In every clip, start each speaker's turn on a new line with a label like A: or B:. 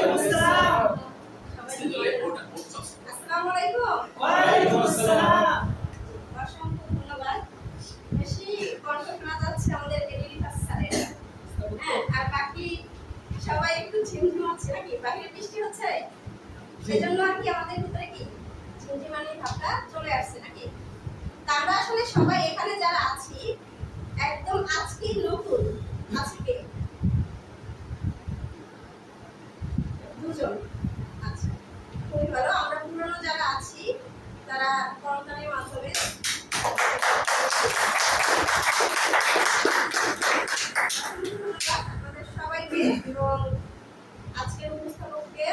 A: আসসালামু আলাইকুম। ওয়ালাইকুম আসসালাম। অসংখ্য ধন্যবাদ। বেশি কণ্ঠ শোনা যাচ্ছে আমাদের এডিটর স্যারের। হ্যাঁ, আর বাকি সবাই একটু ঝিমঝিম হচ্ছে নাকি? বাইরে বৃষ্টি হচ্ছে, সেজন্য আর কি আমাদের ভিতরে কি ঝিমঝিমানি ভাবটা চলে আসছে নাকি? তা আমরা আসলে সবাই এখানে যারা আছি একদম আজকে নতুন, আজকে দুজন। আচ্ছা, খুবই ভালো। আমরা পুরনো যারা আছি তারা করতালির মাধ্যমে আপনাদের সবাইকে এবং আজকের উপস্থাপককে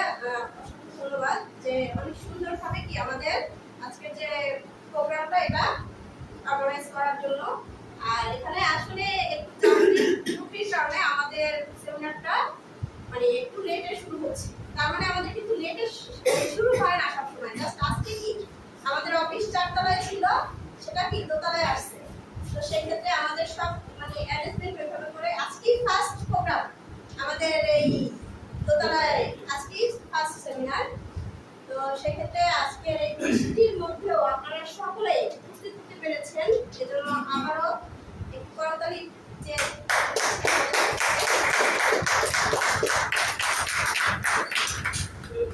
A: অসংখ্য ধন্যবাদ যে অনেক সুন্দরভাবে কি আমাদের আজকের যে প্রোগ্রামটা এটা অর্গানাইজ করার জন্য। আর এখানে আসলে একটু ত্রুটির কারণে আমাদের সেমিনারটা মানে একটু লেটে শুরু হচ্ছে। তার মানে আমাদের কিন্তু লেটে শুরু হয় না সবসময়। জাস্ট আজকে কি আমাদের অফিস 4 তলায় ছিল, সেটা কি দোতলায় আসছে। তো সেই ক্ষেত্রে আমাদের সব মানে অ্যারেঞ্জমেন্ট এভাবে করে আজকেই ফার্স্ট প্রোগ্রাম আমাদের এই দোতলায়, আজকেই ফার্স্ট সেমিনার। তো সেক্ষেত্রে আজকের এই বৃষ্টির মধ্যেও আপনারা সকলে উপস্থিত হতে পেরেছেন, এজন্য আবারও একটু করতালি যে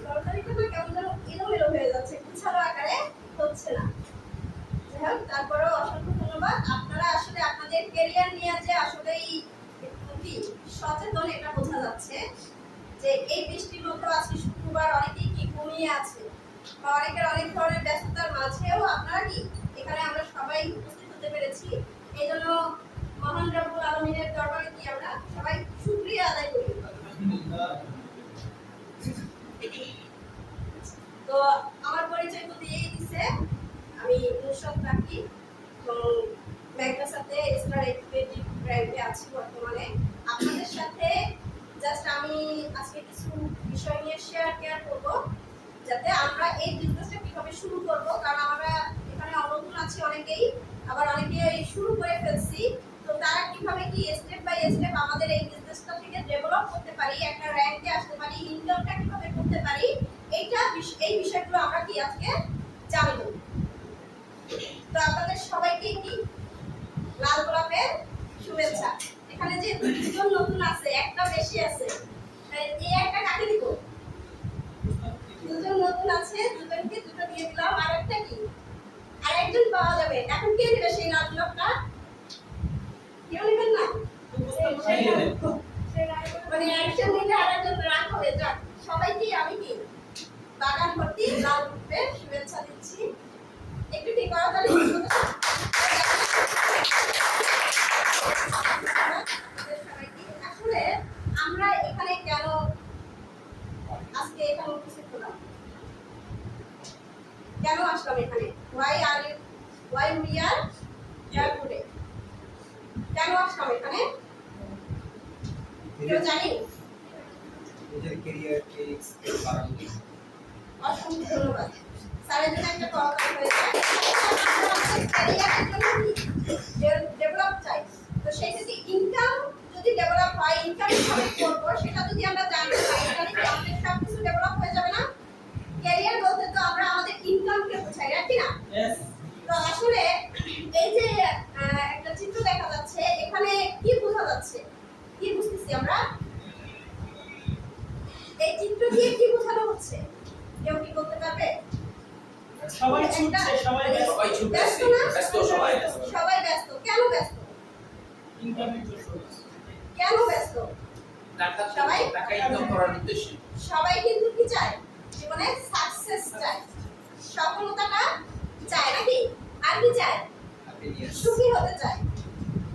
A: করতালিটা না কেমন যেন এলোমেলো হয়ে যাচ্ছে, গুছানো আকারে হচ্ছে না। যাই হোক, তারপরেও অসংখ্য ধন্যবাদ। আপনারা আসলে আপনাদের ক্যারিয়ার নিয়ে যে আসলেই খুবই সচেতন, এটা বোঝা যাচ্ছে যে এই বৃষ্টির মধ্যে আজকে শুক্রবার অনেকেই কি ঘুমিয়ে আছে বা অনেকের অনেক ধরনের ব্যস্ততার মাঝেও আপনারা কি এখানে আমরা সবাই উপস্থিত হতে পেরেছি। এই জন্য মহান রব্বুল আলামিনের দরবারে কি আমরা সবাই শুকরিয়া আদায় করি। তো আমার পরিচয় তো দিয়েই দিছে, আমি নুসরাত রাখি এবং ম্যাগনাসাতে স্টার এডুকেটিভ ব্র্যান্ডে আছি বর্তমানে। আপনাদের সাথে জাস্ট আমি আজকে কিছু বিষয় নিয়ে শেয়ার করব, যাতে আমরা এই বিজনেসটা কিভাবে শুরু করব। কারণ আমরা এখানে নতুন আছি অনেকেই, আবার অনেকে শুরু করে ফেলছি। তো তারা কিভাবে কি স্টেপ বাই স্টেপ আমাদের এই বিজনেসটা থেকে ডেভেলপ করতে পারি, একটা র্যাঙ্কে আসতে পারি, ইনকামটা কিভাবে করতে পারি, এই বিষয়গুলো আমরা কি আজকে জানব। তো আপনাদের সবাইকে কি লাল গোলাপের শুভেচ্ছা। এখানে যে দুজন নতুন আছে, একটা বেশি আছে, এই একটা কাকে দিব? দুজন নতুন আছে, দুজনকে দুটো দিয়ে দিলাম। আর একটা কি আর একজন পাওয়া যাবে। এখন কে দিবে সেই লাল গোলাপটা? কেউ নেবেন না? মানে একজন নিলে আর একজন রাগ হবে। যাক, সবাইকে আমি কি বাগান ভর্তি লাল গোলাপের শুভেচ্ছা দিচ্ছি। একটু ঠিক করা তাহলে আসলে আমরা এখানে কেন আজকে এখানে উপস্থিত হলাম, কেন আসলাম এখানে, why we are here today, কেন আসলাম এখানে কেউ জানি?
B: নিজের ক্যারিয়ারকে এক্সপ্লোর করার জন্য।
A: অসংখ্য ধন্যবাদ। স্যারের জন্য একটা কথা হয়েছে, ক্যারিয়ারের জন্য ডেভেলপ চাই। তো সেই ক্ষেত্রে ইনকাম যদি ডেভেলপ হয়, ইনকাম কিভাবে করবো সেটা যদি আমরা জানতে পারি, তাহলে কি আমাদের সব কিছু ডেভেলপ হয়ে যাবে না? ক্যারিয়ার বলতে তো আমরা আমাদের ইনকামকে বোঝাই, নাকি না? তো আসলে এই যে একটা চিত্র দেখা যাচ্ছে, এখানে কি বোঝা যাচ্ছে, কি বুঝতেছি আমরা? এই চিত্র দিয়ে কি বোঝানো হচ্ছে, কেউ কি বলতে পারবে?
C: সবাই ছুটছে, সবাই
A: ব্যস্ত না? সবাই ব্যস্ত। কেন ব্যস্ত?
C: ইনকামের জন্য।
A: কেন ব্যস্ত? সবাই
B: টাকা ইনকাম করার উদ্দেশ্যে।
A: সবাই কিন্তু কি চায়? জীবনে সাকসেস চায়, সফলতাটা চায়, নাকি? আর কি চায়? সুখী হতে চায়।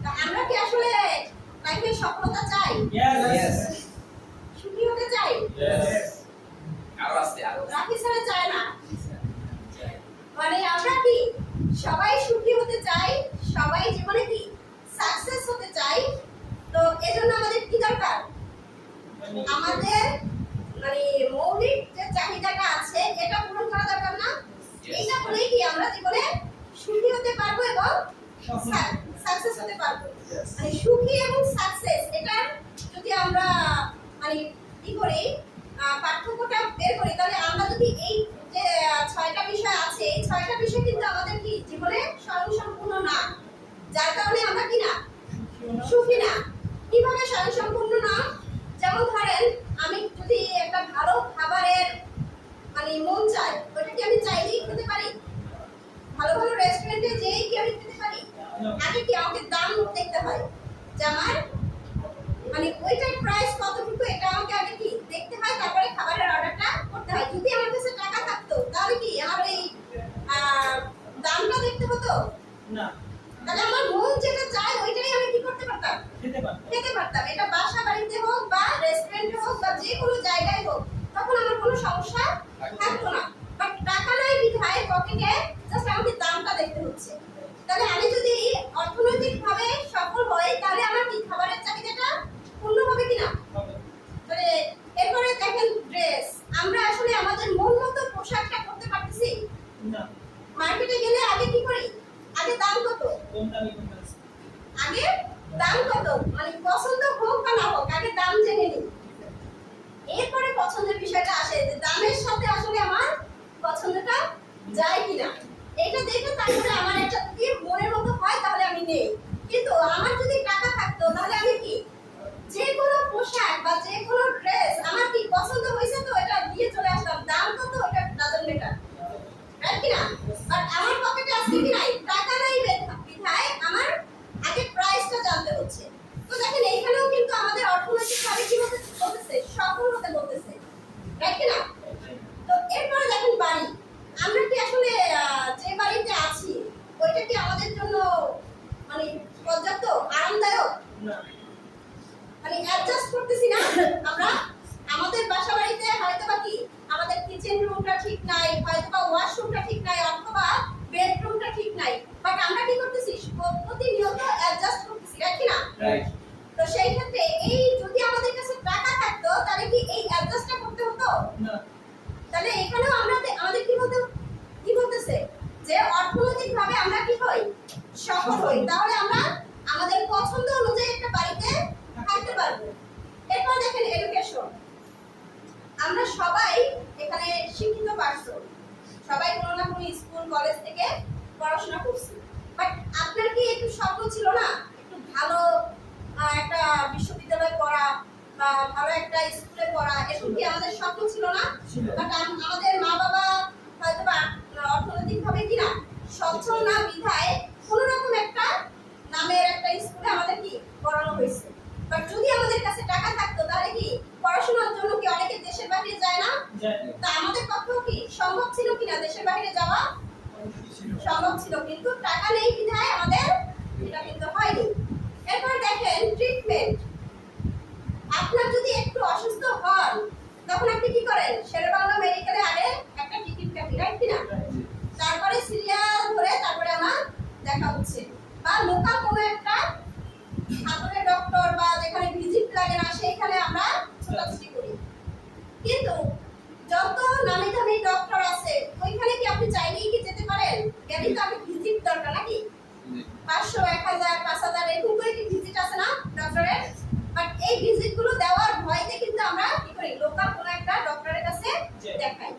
A: তা আমরা কি আসলে লাইফে সফলতা চাই?
C: Yes.
A: সুখী হতে চাই?
C: Yes.
A: রাখি ছাড়া চায় না। মানে আমরা কি সবাই সুখী হতে চাই, সবাই জীবনে কি সাকসেস হতে চাই। তো এজন্য আমাদের কি দরকার? আমাদের মানে মৌলিক যে চাহিদাটা আছে এটা পূরণ করা দরকার না? এইটা হলেই কি আমরা জীবনে সুখী হতে পারবো এবং সাকসেস হতে পারবো। মানে সুখী এবং সাকসেস এটা যদি আমরা মানে কি করি কিনা? কিভাবে স্বয়ংসম্পূর্ণ না? যেমন ধরেন আমি যদি একটা ভালো খাবারের মানে মন চায়, ওটা কি আমি চাইলেই খেতে পারি? ভালো ভালো রেস্টুরেন্টে যেই কি আমি খেতে পারি? আগে কি আমাকে দাম দেখতে হয় যে আমার মানে ওইটার প্রাইস কতটুকু, এটা আমাকে আগে কি দেখতে হয়, তারপরে খাবারের অর্ডারটা করতে হয়। যদি আমার কাছে টাকা থাকতো তাহলে কি আমার এই দামটা দেখতে হতো
C: না,
A: তাহলে আমার মন যেটা চায় ওইটাই আমি কি করতে পারতাম,
C: খেতে পারবে।
A: খেতে পারতাম। এটা বাসা বাড়িতে হোক বা রেস্টুরেন্টে হোক বা যে কোনো জায়গায় হোক, তখন আমার কোনো সমস্যা থাকতো না। বাট টাকা নাই বিধায় পকেটে জাস্ট আমাকে দামটা দেখতে হচ্ছে। তাহলে আমি যদি অর্থনৈতিকভাবে সফল হই তাহলে আমার কি খাবারের চাহিদাটা পূর্ণ হবে কিনা?
C: হবে।
A: তাহলে এরপরে দেখেন ড্রেস, আমরা আসলে আমাদের মন মতো পোশাকটা করতে পারতেছি?
C: না,
A: মার্কেটে গেলে আগে কি করি, আগে দাম কত,
C: কোন দামি কোন দামি।
A: আগে দাম কত, মানে পছন্দ হোক বা না হোক আগে দাম জেনে নিই। এরপরে পছন্দের বিষয়টা আসে যে দামের সাথে আসলে আমার পছন্দটা যায় কিনা, এটা দেখে তারপরে আমার একটা যদি মনের মতো হয় তাহলে আমি নেই। কিন্তু আমার যদি টাকা থাকতো তাহলে আমি কি যে কোনো পোশাক বা যে কোনো ড্রেস আমার কি পছন্দ হয়েছে তো এটা দিয়ে চলে আসলাম, দাম কত ওটা ডাজন্ট ম্যাটার, রাইট কিনা? বাট আমার পকেটে আজকে কি নাই, টাকা নাই বিধায় আমার আগে প্রাইসটা জানতে হচ্ছে। তো দেখেন এইখানেও কিন্তু আমাদের অর্থনৈতিকভাবে কি বলতেছে, সফল হতে বলতেছে, রাইট কিনা? তো এরপরে দেখেন বাড়ি, আমরা কি আসলে যে বাড়িতে আছি ওইটা কি আমাদের জন্য মানে পর্যাপ্ত আরামদায়ক,
C: না,
A: মানে অ্যাডজাস্ট করতেছি না আমরা? আমাদের বাসা বাড়িতে হয়তো বা কি আমাদের কিচেন রুমটা ঠিক নাই, হয়তো বা ওয়াশরুমটা ঠিক নাই, অথবা বেডরুমটা ঠিক নাই, বাট আমরা কি করতেছি প্রতিনিয়ত অ্যাডজাস্ট করতেছি, রাইট কিনা?
B: রাইট।
A: তো সেই ক্ষেত্রে এই যদি আমাদের কাছে টাকা থাকতো তাহলে কি এই অ্যাডজাস্টটা করতে হতো
C: না।
A: তাহলে এখানেও আমরা আমাদের কি বলতেছে যে অর্থনৈতিকভাবে আমরা কি হই, সফল হই, তাহলে আমরা আমাদের পছন্দ অনুযায়ী একটা বাড়িতে থাকতে পারবো। এরপর দেখেন এডুকেশন, আমরা সবাই এখানে শিক্ষিত পারসন, সবাই কোনো না কোনো স্কুল কলেজ থেকে পড়াশোনা করছি, বাট আপনার কি একটু স্বপ্ন ছিল না একটু ভালো একটা বিশ্ববিদ্যালয়ে পড়া বা ভালো একটা স্কুলে পড়া, এরকম কি আমাদের স্বপ্ন ছিল না?
C: ছিল।
A: বাট আমাদের মা বাবা হয়তো বা অর্থনৈতিকভাবে কিনা সচ্ছল না বিধায় কোনো রকম একটা নামের একটা স্কুলে আমাদের কি পড়ানো হয়েছে। বাট যদি আমাদের কাছে টাকা থাকতো তাহলে কি পড়াশোনার জন্য কি অনেকে দেশের বাইরে যায় না?
C: যায়।
A: তা আমাদের পক্ষেও কি সম্ভব ছিল কিনা দেশের বাইরে যাওয়া?
C: অবশ্যই ছিল।
A: সম্ভব ছিল, কিন্তু টাকা নেই বিধায় আমাদের এটা কিন্তু হয়নি। এরপর দেখেন ট্রিটমেন্ট, আপনার যদি একটু অসুস্থ হন তখন আপনি কি করেন, শেরেবাংলা মেডিকেলে আগে একটা টিকিট কাটি, রাইট কিনা? তারপরে সিরিয়াল ধরে তারপরে আমার দেখা হচ্ছে, বা লোকাল কোনো একটা হাতুড়ে ডক্টর বা যেখানে ভিজিট লাগে না সেইখানে আমরা ছোটাছুটি করি। কিন্তু যত নামি দামি ডক্টর আছে ওইখানে কি আপনি চাইলেই কি যেতে পারেন? গেলেই তো আপনি ভিজিট দরকার নাকি? 500, 1000, 5000 এরকম করে কি ভিজিট আছে না ডক্টরের? বাট এই ভিজিট গুলো দেওয়ার ভয়তে কিন্তু আমরা কি করি, লোকাল কোনো একটা ডক্টরের কাছে দেখাই।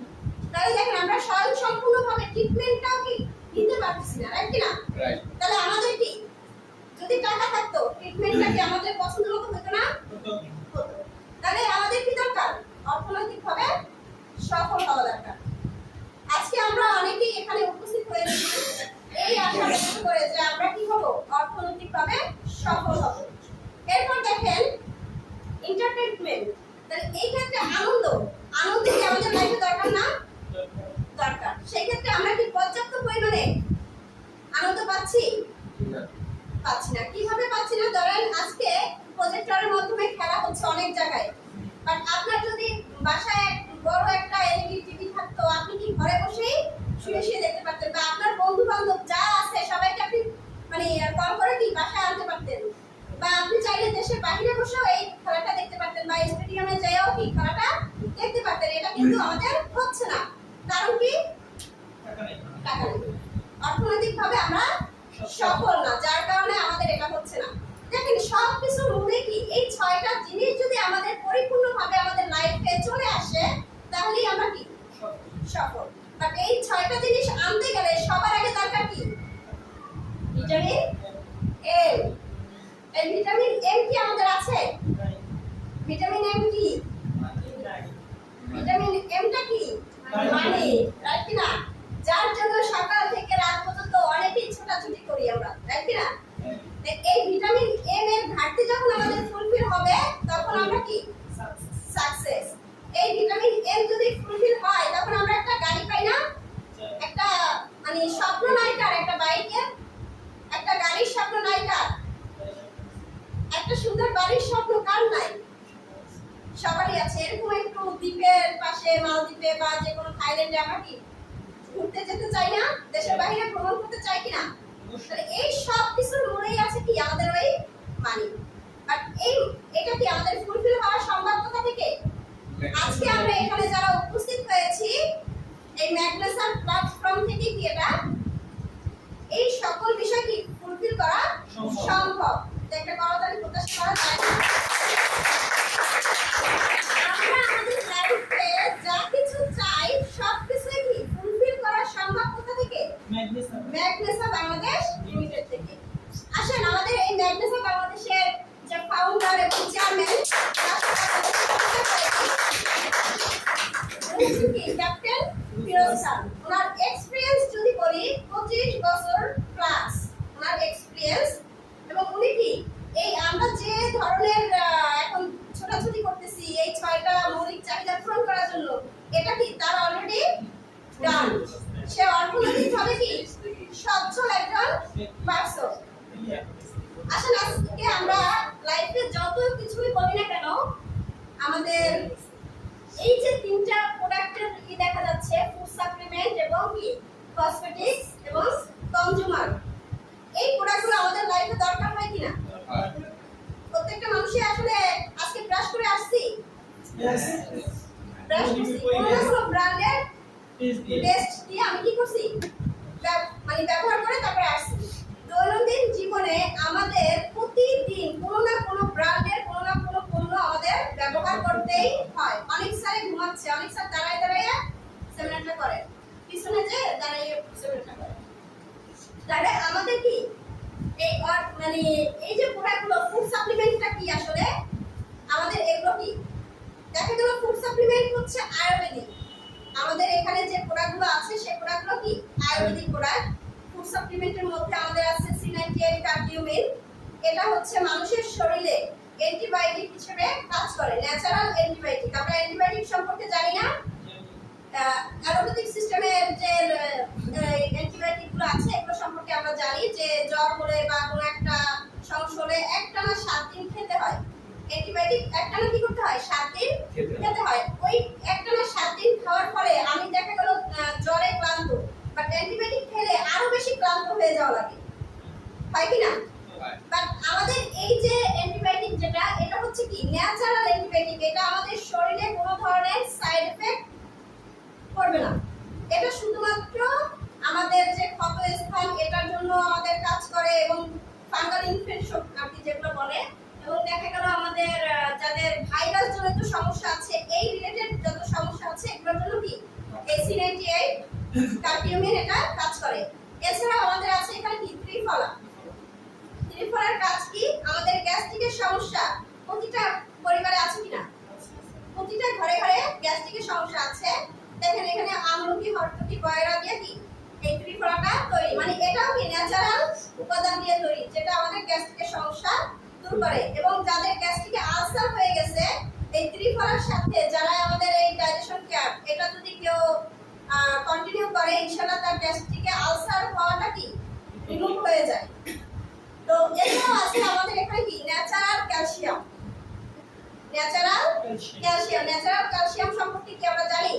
A: তাহলে দেখেন আমরা স্বয়ংসম্পূর্ণভাবে ট্রিটমেন্টটাও কি নিতে পারতেছি না, রাইট কিনা?
B: রাইট।
A: তাহলে আমাদের কি যদি টাকা থাকতো ট্রিটমেন্টটা কি আমাদের পছন্দ মতো হতো না?
C: হতো।
A: হতো। তাহলে আমাদের কি দরকার, অর্থনৈতিকভাবে সফল হওয়া দরকার। আজকে আমরা অনেকেই এখানে উপস্থিত হয়েছি এই আশা ব্যক্ত করে যে আমরা কি হব, অর্থনৈতিকভাবে সফল হব। এরপর দেখেন এন্টারটেইনমেন্ট, তাহলে এই ক্ষেত্রে আনন্দ কি আমাদের লাইফে দরকার না? দরকার। সেই ক্ষেত্রে আমরা কি পর্যাপ্ত পরিমাণে আনন্দ পাচ্ছি?
B: না।
A: পাচ্ছি না। কিভাবে পাচ্ছি না? ধরেন আজকে প্রজেক্টরের মাধ্যমে খেলা হচ্ছে অনেক জায়গায়, বাট আপনার যদি বাসায় বড় একটা এলইডি টিভি থাকতো আপনি কি ঘরে বসেই শুয়ে শুয়ে দেখতে পারতেন, বা আপনার বন্ধু বান্ধব যা আছে সবাইকে আপনি মানে কল করে কি বাসায় আনতে পারতেন, বা আপনি চাইলে দেশের বাইরে বসেও এই খেলাটা দেখতে পারতেন, বা স্টেডিয়ামে যেয়েও কি খেলাটা দেখতে পারতেন। এটা কিন্তু আমাদের হচ্ছে না, কারণ কি?
C: টাকা নেই।
A: টাকা নেই। অর্থনৈতিকভাবে আমরা সফল না, যার কারণে আমাদের এটা হচ্ছে না। দেখেন সবকিছু মূলে কি এই 6টা জিনিস যদি আমাদের পরিপূর্ণভাবে আমাদের লাইফে চলে আসে তাহলেই আমরা কি সফল। বাট এই 6টা জিনিস আনতে গেলে সবার আগে দরকার কি? Vitamin A. এই ভিটামিন এ মানি, রাইট কি না? যার জন্য সকাল থেকে রাত পর্যন্ত অনেকেই ছোটাছুটি করি আমরা, রাইট কি না? এই ভিটামিন এম এর ঘাটতি যখন আমাদের ফুলফিল হবে তখন আমরা কি সাকসেস। এই ভিটামিন এম যদি ফুলফিল হয় তখন আমরা একটা গাড়ি পাই না, একটা মানে স্বপ্ন নাই কার, একটা বাইকের একটা গাড়ির স্বপ্ন নাই কার, একটা সুন্দর বাড়ির স্বপ্ন কার নাই? সবারই আছে। এরকম একটু দ্বীপের পাশে মালদ্বীপে বা যে কোনো থাইল্যান্ডে আমরা কি ঘুরতে যেতে চাই না, দেশের বাইরে ভ্রমণ করতে চাই কিনা? তাহলে এই সব কিছুর মূলেই আছে কি আমাদের ওই মানি। আর এটা কি আমাদের ফুলফিল হওয়ার সম্ভব কোথা থেকে? আজকে আমরা এখানে যারা উপস্থিত হয়েছি এই ম্যাগনেসার প্ল্যাটফর্ম থেকে কি এটা এই সকল বিষয় কি ফুলফিল করা সম্ভব। একটা করতালি প্রত্যাশা করা যায় না। আমরা আমাদের লাইফে যা কিছু চাই সব কিছুই কি ফুলফিল করা সম্ভব কোথা থেকে? ম্যাগনেসা বাংলাদেশ লিমিটেড থেকে। আসেন আমাদের এই ম্যাগনেসা বাংলাদেশের যে ফাউন্ডার এবং চেয়ারম্যান ক্যাপ্টেন ফিরোজ খান, ওনার এক্সপেরিয়েন্স যদি বলি 25 বছর প্লাস ওনার এক্সপেরিয়েন্স। এবং উনি কি এই আমরা যে ধরনের এখন ছোটাছুটি করতেছি এই 6টা মৌলিক চাহিদা পূরণ করার জন্য, এটা কি তার অলরেডি ডান। সে অর্থনৈতিকভাবে কি সচ্ছল একজন পারসন। আসলে আজকে আমরা লাইফে যত কিছুই বলি না কেন আমাদের এই যে তিনটা প্রোডাক্টের কি দেখা যাচ্ছে, ফুড সাপ্লিমেন্ট এবং কি কসমেটিক্স এবং কনজিউমার, এই প্রোডাক্টগুলো আমাদের লাইফে দরকার হয় কিনা? প্রত্যেকটা মানুষই আসলে আজকে ব্রাশ করে আসছি, ব্রাশ করছি কোনো ব্র্যান্ডের টেস্ট দিয়ে আমি কি করছি মানে ব্যবহার করে তারপরে আসছি। দৈনন্দিন জীবনে আমাদের প্রতিদিন কোনো না কোনো ব্র্যান্ডের কোনো না কোনো পণ্য আমাদের ব্যবহার করতেই হয়। অনেক স্যারে ঘুমাচ্ছে, অনেক স্যার দাঁড়ায় দাঁড়ায় সেমিনারটা করে, পিছনে যে দাঁড়িয়ে সেমিনারটা করে। তাহলে আমাদের কি এই মানে এই যে প্রোডাক্টগুলো ফুড সাপ্লিমেন্টটা কি আসলে আমাদের এগুলো কি দেখা গেল ফুড সাপ্লিমেন্ট হচ্ছে আয়ুর্বেদিক। আমাদের এখানে যে প্রোডাক্টগুলো আছে সেই প্রোডাক্টগুলো কি আয়ুর্বেদিক প্রোডাক্ট। ফুড সাপ্লিমেন্টের মধ্যে আমাদের আছে C98 কার্ডিওমিন, এটা হচ্ছে মানুষের শরীরে অ্যান্টিবায়োটিক হিসেবে কাজ করে, ন্যাচারাল অ্যান্টিবায়োটিক। আমরা অ্যান্টিবায়োটিক সম্পর্কে জানি না, অ্যালোপ্যাথিক সিস্টেমের যে অ্যান্টিবায়োটিকগুলো আছে এগুলো সম্পর্কে আমরা জানি যে জ্বর হলে বা কোনো একটা সমস্যা হলে একটানা 7 দিন খেতে হয়। অ্যান্টিবায়োটিক একটানা কি করতে হয়? 7 দিন খেতে হয়। ওই একটানা 7 দিন খাওয়ার পরে আমি দেখা গেল জ্বরে ক্লান্ত, বাট অ্যান্টিবায়োটিক খেলে আরো বেশি ক্লান্ত হয়ে যাওয়া লাগে, হয় কি না? বাট আমাদের এই যে অ্যান্টিবায়োটিক যেটা এটা হচ্ছে কি ন্যাচারাল অ্যান্টিবায়োটিক। এটা আমাদের শরীরে কোনো ধরনের সাইড এফেক্ট করবে না। এটা শুধুমাত্র আমাদের যে ক্ষত স্থান এটার জন্য আমাদের কাজ করে এবং ফাঙ্গাল ইনফেকশন আপনি যেগুলো বলে, এবং দেখা গেল আমাদের যাদের ভাইরাস জনিত সমস্যা আছে এই রিলেটেড যত সমস্যা আছে এগুলোর জন্য কি C98 কার্ডিওমিন এটা কাজ করে। এছাড়াও আমাদের আছে এখানে কি ত্রিফলা। ত্রিফলার কাজ কি আমাদের গ্যাস্ট্রিকের সমস্যা প্রতিটা পরিবারে আছে কিনা? প্রতিটা ঘরে ঘরে গ্যাস্ট্রিকের সমস্যা আছে। দেখেন এখানে আমলকি হরতকি বয়রা দিয়ে কি এই ত্রিফলাটা তৈরি, মানে এটাও কি ন্যাচারাল উপাদান দিয়ে তৈরি যেটা আমাদের গ্যাস্ট্রিকের সমস্যা দূর করে। এবং যাদের গ্যাস্ট্রিকে আলসার হয়ে গেছে এই ত্রিফলার সাথে যারা আমাদের এই ডাইজেশন কেয়ার এটা যদি কেউ কন্টিনিউ করে ইনশাআল্লাহ তার গ্যাস্ট্রিকে আলসার হওয়াটা কি রিমুভ হয়ে যায়। তো এটাও আছে আমাদের এখানে কি ন্যাচারাল ক্যালসিয়াম। ন্যাচারাল ক্যালসিয়াম সম্পর্কে কি আমরা জানি?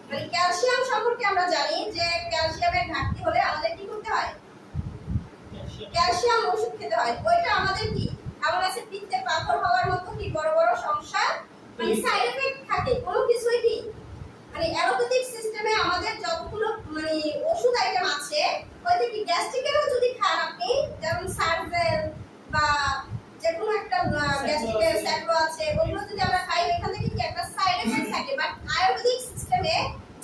A: মানে ক্যালসিয়াম সম্পর্কে আমরা জানি যে ক্যালসিয়ামের ঘাটতি হলে আমাদের কি করতে হয়? ক্যালসিয়াম ওষুধ খেতে হয়। ওইটা আমাদের কি এমন আছে পিত্তে পাথর হওয়ার মতো কি বড় বড় সমস্যা মানে সাইড এফেক্ট থাকে কোনো কিছুই কি মানে অ্যালোপ্যাথিক সিস্টেমে আমাদের যতগুলো মানে ওষুধ আইটেম আছে ওইটা কি গ্যাস্ট্রিকেরও যদি খান আপনি যেমন সার্ভেল বা যে কোনো একটা গ্যাস্ট্রিকের স্যাপ্রো আছে ওগুলো যদি আমরা খাই এখান থেকে কি একটা সাইড এফেক্ট থাকে। বাট আয়ুর্বেদিক সিস্টেমে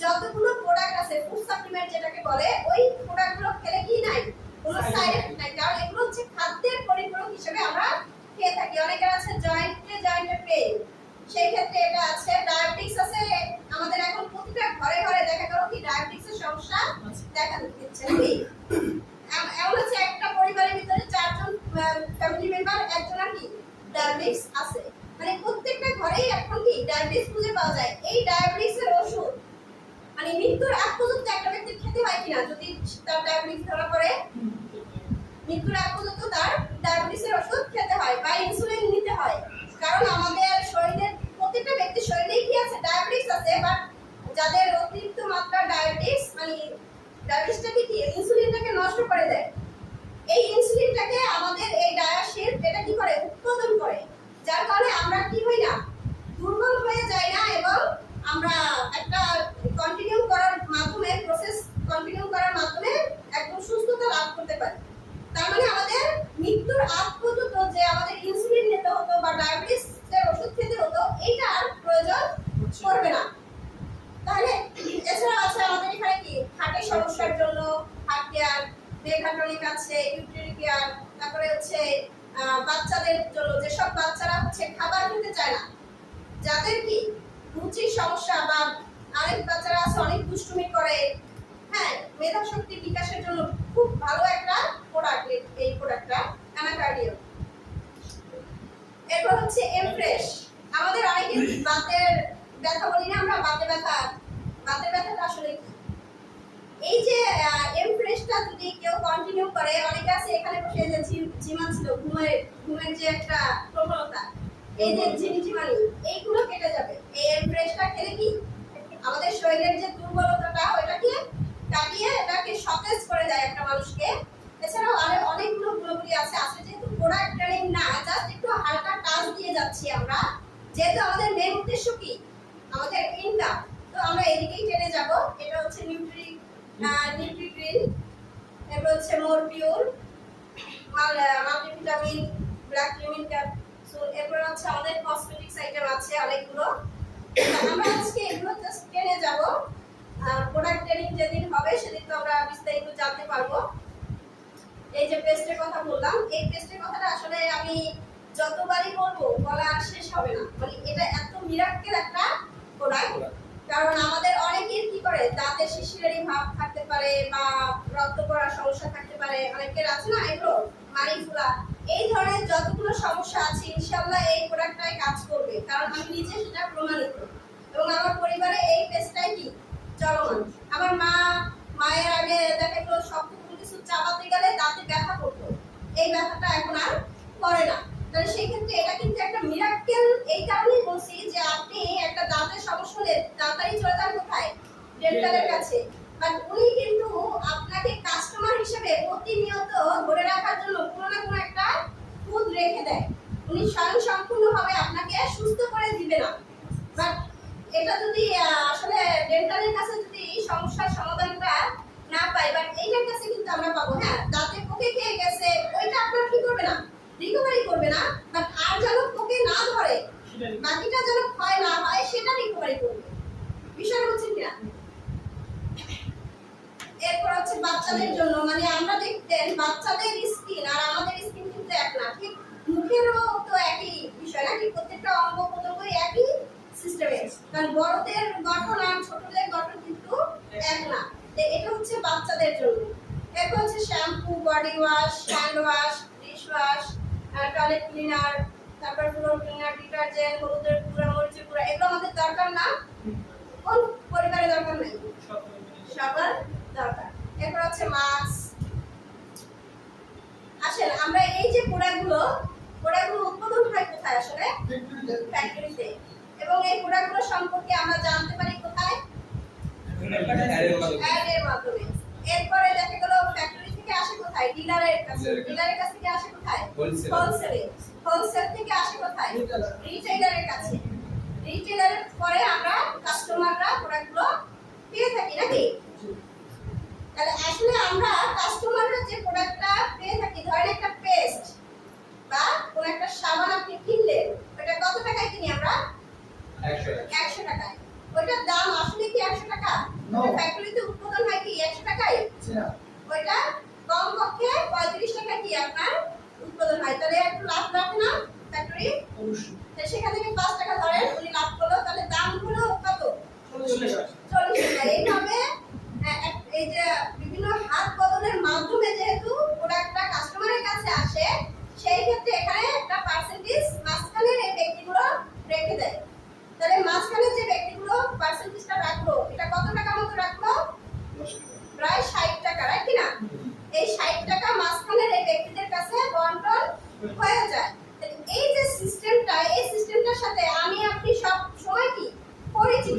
A: যতগুলো প্রোডাক্ট আছে ফুড সাপ্লিমেন্ট যেটাকে বলে ওই প্রোডাক্টগুলো খেলে কি নাই কোনো সাইড এফেক্ট নাই, কারণ এগুলো হচ্ছে খাদ্যের পরিপূরক হিসেবে আমরা খেয়ে থাকি। অনেকের আছে জয়েন্টে পেইন, সেই ক্ষেত্রে এটা আছে। ডায়াবেটিক্স আছে আমাদের এখন যায় এই ডায়াবেটিসের ওষুধ মানে মৃত্যুর আগ পর্যন্ত একটা ব্যক্তি খেতে হয় কিনা যদি তার ডায়াবেটিস ধরা পড়ে মৃত্যুর আগ পর্যন্ত তার ডায়াবেটিসের ওষুধ খেতে হয় বা ইনসুলিন নিতে হয় কারণ আমাদের শরীরের প্রত্যেকটা ব্যক্তির শরীরেই কি আছে ডায়াবেটিস আছে বাট যাদের অতিরিক্ত মাত্রা ডায়াবেটিস মানে ডায়াবেটিসটাকে কি ইনসুলিনটাকে নষ্ট করে দেয় এই ইনসুলিনটাকে আমাদের এই ডায়াশিল্ড এটা কি করে উৎপাদন করে যার কারণে আমরা কি হই না দুর্বল হয়ে যাই না এবং আমরা একটা কন্টিনিউ করার মাধ্যমে প্রসেস কন্টিনিউ করার মাধ্যমে একদম সুস্থতা লাভ করতে পারি তার মানে আমাদের মৃত্যুর আগ পর্যন্ত যে আমাদের ইনসুলিন নিতে হতো বা ডায়াবেটিসের ওষুধ খেতে হতো এইটার প্রয়োজন পড়বে না তাহলে এছাড়া আছে আমাদের এখানে কি হার্টের সমস্যার জন্য হার্ট কেয়ার মেগাটনিক আছে ইউটেরি কেয়ার তারপরে হচ্ছে বাচ্চাদের জন্য যেসব বাচ্চারা হচ্ছে খাবার খেতে চায় না যাদের কি রুচির সমস্যা বা অনেক বাচ্চারা আছে অনেক দুষ্টুমি করে হ্যাঁ মেধা শক্তি বিকাশের জন্য খুব ভালো একটা প্রোডাক্ট এই প্রোডাক্টটা অ্যানাকার্ডিয়াম এরপর হচ্ছে এমফ্রেশ আমাদের অনেকে বাতের ব্যথা বলি না আমরা বাতের ব্যথাটা আসলে কি এই যে এমফ্রেশটা যদি কেউ কন্টিনিউ করে অনেকে আছে এখানে বসে যে ঝিমাচ্ছিল ঘুমের যে একটা প্রবণতা এই যে ঝিমঝিমানি এইগুলো কেটে যাবে এই এমফ্রেশটা খেলে কি আমাদের শরীরের যে দুর্বলতাটা ওইটাকে কাটিয়ে এটাকে সতেজ করে দেয় একটা মানুষকে এছাড়াও আরো অনেকগুলো গুণাবলী আছে যেহেতু প্রোডাক্ট ট্রেনিং না জাস্ট একটু হালকা টাচ দিয়ে যাচ্ছি আমরা যেহেতু আমাদের মেন উদ্দেশ্য কি আমাদের ইনকাম তো আমরা এদিকেই টেনে যাব এটা হচ্ছে নিউট্রিগ্রিন এরপর হচ্ছে মোর পিওর মাল্টিভিটামিন ব্ল্যাক লিমিন ক্যাপসুল এরপর হচ্ছে আমাদের কসমেটিক্স আইটেম আছে অনেকগুলো আমরা আজকে এগুলো জাস্ট টেনে যাব প্রোডাক্ট ট্রেনিং যেদিন হবে সেদিন তো আমরা বিস্তারিত জানতে পারবো এই যে পেস্টের কথা বললাম এই পেস্টের কথাটা আসলে আমি যতবারই বলবো বলা আর শেষ হবে না মানে এটা এত মিরাক্কেল একটা প্রোডাক্ট কারণ আমাদের অনেকের কি করে দাঁতের শিশিরারি ভাব থাকতে পারে বা রক্ত পড়ার সমস্যা থাকতে পারে অনেকের আছে না এগুলো মাড়ি ফুলা এই ধরনের যতগুলো সমস্যা আছে ইনশাআল্লাহ এই প্রোডাক্টটাই কাজ করবে কারণ আমি নিজে সেটা প্রমাণিত এবং আমার পরিবারে এই পেস্টটাই কি চলমান আমার মায়ের আগে দেখা গেল শক্ত কোনো কিছু চাবাতে গেলে দাঁতে ব্যথা করতো এই ব্যথাটা এখন আর করে না তাহলে সেই ক্ষেত্রে এটা কিন্তু একটা মিরাক্কেল এই কারণেই বলছি যে আপনি একটা দাঁতের সমস্যা হলে তাড়াতাড়ি চলে যান কোথায় ডেন্টালের কাছে বাট উনি কিন্তু আপনাকে কাস্টমার হিসেবে প্রতিনিয়ত ধরে রাখার জন্য কোনো না কোনো একটা ফুড রেখে দেয় উনি স্বয়ং সম্পূর্ণভাবে আপনাকে সুস্থ করে দিবে না বাট এটা যদি আসলে ডেন্টালের কাছে যদি এই সমস্যার সমাধানটা না পাই বাট এইটার কাছে কিন্তু আমরা পাবো হ্যাঁ দাঁতে পোকে খেয়ে গেছে ওইটা আপনার কি করবে না রিকভারি করবে না বাট আর যেন পোকে না ধরে বাকিটা যেন ক্ষয় না হয় সেটা রিকভারি করবে বিষয় হচ্ছে কিনা এরপর হচ্ছে বাচ্চাদের জন্য মানে আমরা দেখতেন বাচ্চাদের স্কিন আর আমাদের স্কিন কিন্তু এক না ঠিক মুখেরও তো একই বিষয় নাকি প্রত্যেকটা অঙ্গ প্রত্যঙ্গই একই সিস্টেমে কারণ বড়দের গঠন আর ছোটদের গঠন কিন্তু এক না এটা হচ্ছে বাচ্চাদের জন্য এরপর হচ্ছে shampoo body wash hand wash dish wash toilet cleaner তারপর ফ্লোর ক্লিনার ডিটারজেন্ট হলুদের গুঁড়া মরিচের গুঁড়া এগুলো আমাদের দরকার না কোন পরিবারের দরকার নেই সবার দরকার এরপর হচ্ছে মাস্ক আসেন আমরা এই যে প্রোডাক্টগুলো উৎপাদন হয় কোথায় আসলে ফ্যাক্টরিতে এবং এই প্রোডাক্টগুলো সম্পর্কে আমরা জানতে পারি কোথায় অ্যাডের মাধ্যমে এরপরে দেখা গেল ফ্যাক্টরি থেকে আসে কোথায় ডিলারের কাছ থেকে আসে কোথায় হোলসেল থেকে আসে কোথায় রিটেইলারের কাছে রিটেইলারের পরে আমরা কাস্টমাররা প্রোডাক্টগুলো পেয়ে থাকি নাকি তাহলে আসলে আমরা কাস্টমাররা যে প্রোডাক্টটা পেয়ে থাকি ধরেন একটা পেস্ট বা কোন একটা সাবান আপনি কিনলেন ওটা কত টাকায় কিনি আমরা 100 টাকায় ওটার দাম আসলে কি 100 টাকা ফ্যাক্টরিতে উৎপাদন হয় কি 100 টাকায় ওইটা কম পক্ষে 35 টাকা কি আপনার উৎপাদন হয় তাহলে একটু লাভ রাখে না ফ্যাক্টরি অবশ্যই তাহলে সেখান থেকে 5 টাকা ধরেন উনি লাভ করলো তাহলে দাম হলো কত 40 টাকা এইভাবে এই যে বিভিন্ন হাত বদলের মাধ্যমে যেহেতু প্রোডাক্টটা কাস্টমারের কাছে আসে সেই ক্ষেত্রে এখানে একটা পার্সেন্টেজ মাঝখানের এই ব্যক্তিগুলো রেখে দেয় তাহলে মাঝখানে যে ব্যক্তি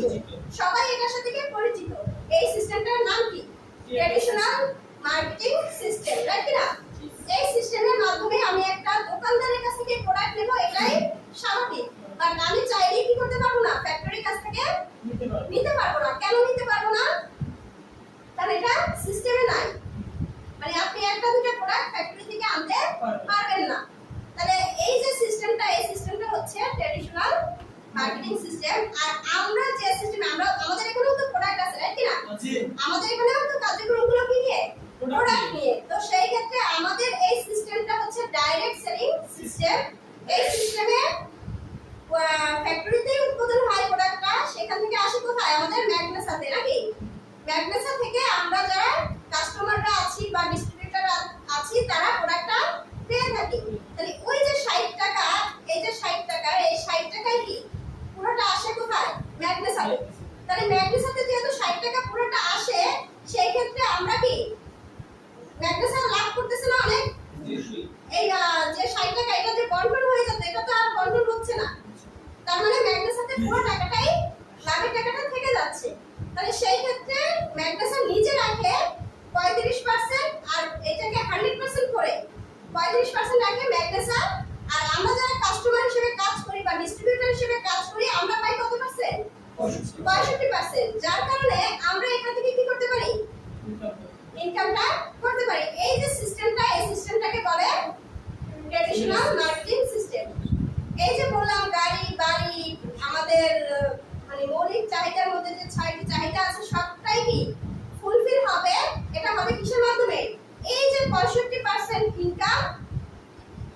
C: পরিচিত।
A: সবাই এটার সাথে কি পরিচিত। এই সিস্টেমটার নাম কি? ট্র্যাডিশনাল মার্কেটিং সিস্টেম, রাইট না? এই সিস্টেমের মাধ্যমে আমি একটা দোকানদারের কাছ থেকে প্রোডাক্ট নেব, এটাই স্বাভাবিক। বাট আমি চাইলে কি করতে পারবো না? ফ্যাক্টরির কাছ থেকে নিতে পারবো না। কেন নিতে পারবো না? কারণ এটা সিস্টেমে নাই। মানে আপনি একটা দুটো প্রোডাক্ট ফ্যাক্টরি থেকে আনতে পারবেন না। তাহলে এই যে সিস্টেমটা, এই সিস্টেমটা হচ্ছে ট্র্যাডিশনাল মার্কেটিং সিস্টেম। আর আমরা যে সিস্টেমে আমাদের এখানেও তো প্রোডাক্ট আছে, রাইট কি না? আমাদের এখানেও তো কার্যক্রমগুলো কি নিয়ে? প্রোডাক্ট নিয়ে। তো সেই ক্ষেত্রে আমাদের এই সিস্টেমটা হচ্ছে ডাইরেক্ট সেলিং সিস্টেম। এই সিস্টেমে ফ্যাক্টরিতে উৎপাদন হয় প্রোডাক্টটা, সেখান থেকে আসে কোথায়? আমাদের ম্যাগনেসাতে, নাকি? ম্যাগনেসা থেকে আমরা যারা কাস্টমাররা আছি বা ডিস্ট্রিবিউটর আছি তারা প্রোডাক্টটা পেয়ে থাকি। তাহলে ওই যে 60 টাকা, এই যে 60 টাকা, এই 60 টাকায় কি পুরোটা আসে কোথায়? ম্যাগনেসাতে। তাহলে ম্যাগনেসাতে যেহেতু 60 টাকা পুরোটা আসে, সেই ক্ষেত্রে আমরা কি ম্যাগনেসা লাভ করতেছে না অনেক? এই যে 60 টাকা এটা যে বন্টন হয়ে যাচ্ছে, এটা তো আর বন্টন হচ্ছে না। তার মানে ম্যাগনেসাতে পুরো টাকাটাই লাভের টাকাটা থেকে যাচ্ছে। তাহলে সেই ক্ষেত্রে ম্যাগনেসা নিজে রাখে 35% আর এটাকে 100% করে 35% রাখে ম্যাগনেসা। আর আমরা যারা কাস্টমার হিসেবে কাজ করি বা ডিস্ট্রিবিউটর হিসেবে কাজ করি, আমরা পাই কত পার্সেন্ট? 65%। যার কারণে আমরা এখান থেকে কি করতে পারি? ইনকামটা করতে পারি। এই যে সিস্টেমটা, এই সিস্টেমটাকে বলে ট্র্যাডিশনাল মার্কেটিং সিস্টেম। এই যে বললাম গাড়ি বাড়ি আমাদের মানে মৌলিক চাহিদার মধ্যে যে 6টি চাহিদা আছে সবটাই কি ফুলফিল হবে। এটা হবে কিসের মাধ্যমে? এই যে 65% ইনকাম,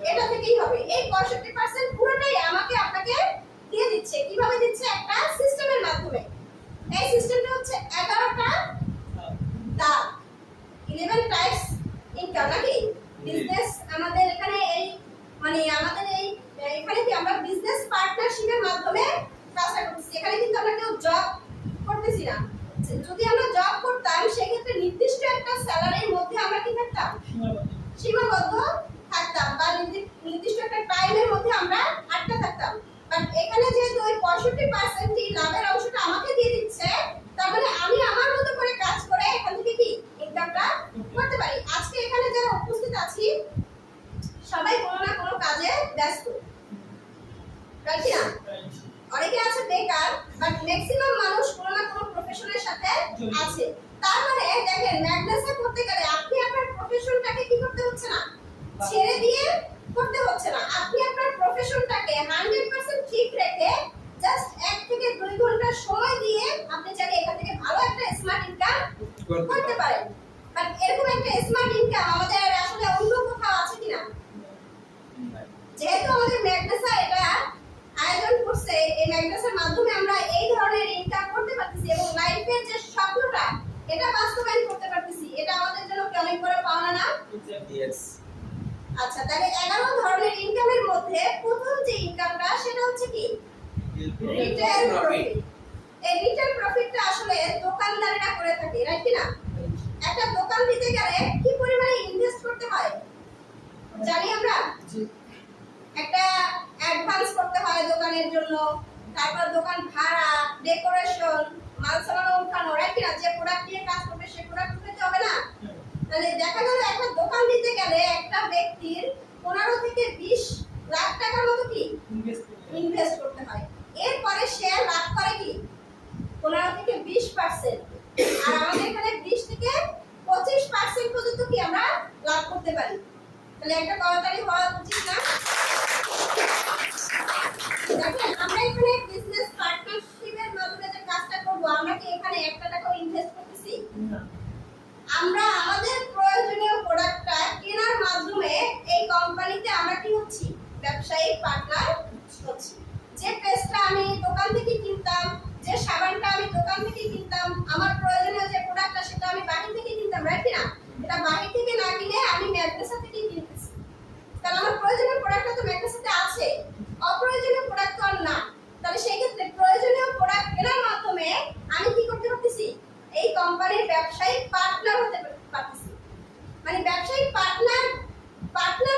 A: এটা থেকেই হবে। এই 65% পুরোটাই আমাকে আপনাকে দিয়ে দিচ্ছে। কিভাবে দিচ্ছে? একটা সিস্টেমের মাধ্যমে। এই সিস্টেমটা হচ্ছে 11টা ধাপ, 11 টাইপস ইনকাম, নাকি? বিজনেস আমাদের এখানে এই মানে আমাদের এই এখানে কি আমরা বিজনেস পার্টনারশিপের মাধ্যমে কাজটা করতেছি। এখানে কিন্তু আমরা কেউ জব করতেছি না। যদি আমরা জব করতাম সেক্ষেত্রে নির্দিষ্ট একটা স্যালারির মধ্যে আমরা কি থাকতাম? সীমাবদ্ধ থাকতাম বা নির্দিষ্ট একটা টাইমের মধ্যে আমরা আটকা থাকতাম। বাট এখানে যেহেতু ওই 65% লাভের অংশটা আমাকে দিয়ে দিচ্ছে, তার মানে আমি আমার মতো করে কাজ করে এখান থেকে কি ইনকামটা করতে পারি। আজকে এখানে যারা উপস্থিত আছি সবাই কোনো না কোনো কাজে ব্যস্ত, রাইট না? অনেকে আছে বেকার, বাট ম্যাক্সিমাম মানুষ কোনো না কোনো প্রফেশনের সাথে আছে। তার মানে দেখেন ম্যাগনেসা করতে গেলে আপনি আপনার প্রফেশনটাকে কি করতে হচ্ছে না? ছেড়ে দিয়ে করতে হচ্ছে না। আপনি আপনার প্রফেশনটাকে 100% ঠিক রেখে জাস্ট 1 থেকে 2 ঘন্টা সময় দিয়ে আপনি চাইলে এখান থেকে ভালো একটা স্মার্ট ইনকাম করতে পারেন। বাট এরকম একটা স্মার্ট ইনকাম আমাদের আসলে অন্য কোথাও আছে কিনা? যেহেতু আমাদের ম্যাগনেসা এটা আয়োজন করছে, এই ম্যাগনেসের মাধ্যমে আমরা এই ধরনের ইনকাম করতে পারতেছি এবং লাইফের যে স্বপ্নটা এটা বাস্তবায়ন করতে পারতেছি। এটা আমাদের জন্য কি অনেক বড় পাওনা না?
B: ইয়েস।
A: আচ্ছা, তাহলে 11 ধরনের ইনকামের মধ্যে প্রথম যে ইনকামটা সেটা হচ্ছে কি? Retail profit. এই রিটেল প্রফিটটা আসলে দোকানদাররা করে থাকে, রাইট কি না? একটা দোকান দিতে গেলে কি পরিমাণে ইনভেস্ট করতে হয় জানি আমরা? একটা অ্যাডভান্স করতে হয় দোকানের জন্য, তারপর দোকান ভাড়া, ডেকোরেশন, মাল সামান উঠানো, রাইট কি না? যে প্রোডাক্ট নিয়ে কাজ করবে সে প্রোডাক্ট উঠাতে হবে না? তাহলে দেখা গেল একটা দোকান দিতে গেলে একটা ব্যক্তির 15 থেকে 20 লাখ টাকার মতো কি ইনভেস্ট করতে হয়। এরপরে সে লাভ করে কি 15 থেকে 20%। আর আমাদের এখানে 20 থেকে 25% পর্যন্ত কি আমরা লাভ করতে পারি। তাহলে একটা তাড়াতাড়ি হওয়া উচিত না? দেখেন আমরা এখানে বিজনেস পার্টনারশিপের মাধ্যমে যে কাজটা করব, আমরা কি এখানে 1 টাকাও ইনভেস্ট করতেছি না। আমরা আমাদের প্রয়োজনীয় প্রোডাক্টটা কেনার মাধ্যমে এই কোম্পানিতে আমরা কি হচ্ছি? ব্যবসায়িক পার্টনার হচ্ছি। যে পেস্টটা আমি দোকান থেকে কিনতাম, যে সাবানটা আমি দোকান থেকে কিনতাম, আমার প্রয়োজনীয় যে প্রোডাক্টটা সেটা আমি বাহির থেকে কিনতাম, রাইট কি না? এটা বাহির থেকে না কিনে আমি ম্যাগনেসা থেকে কিনতেছি। কারণ আমার প্রয়োজনীয় প্রোডাক্টটা তো ম্যাগনেসাতে আছে, অপ্রয়োজনীয় প্রোডাক্ট তো আর না। তাহলে সেই ক্ষেত্রে প্রয়োজনীয় প্রোডাক্ট কেনার মাধ্যমে আমি কি করতে পারতেছি? এই কোম্পানির ব্যবসায়িক পার্টনার হতে পারতেছি। মানে ব্যবসায়িক পার্টনার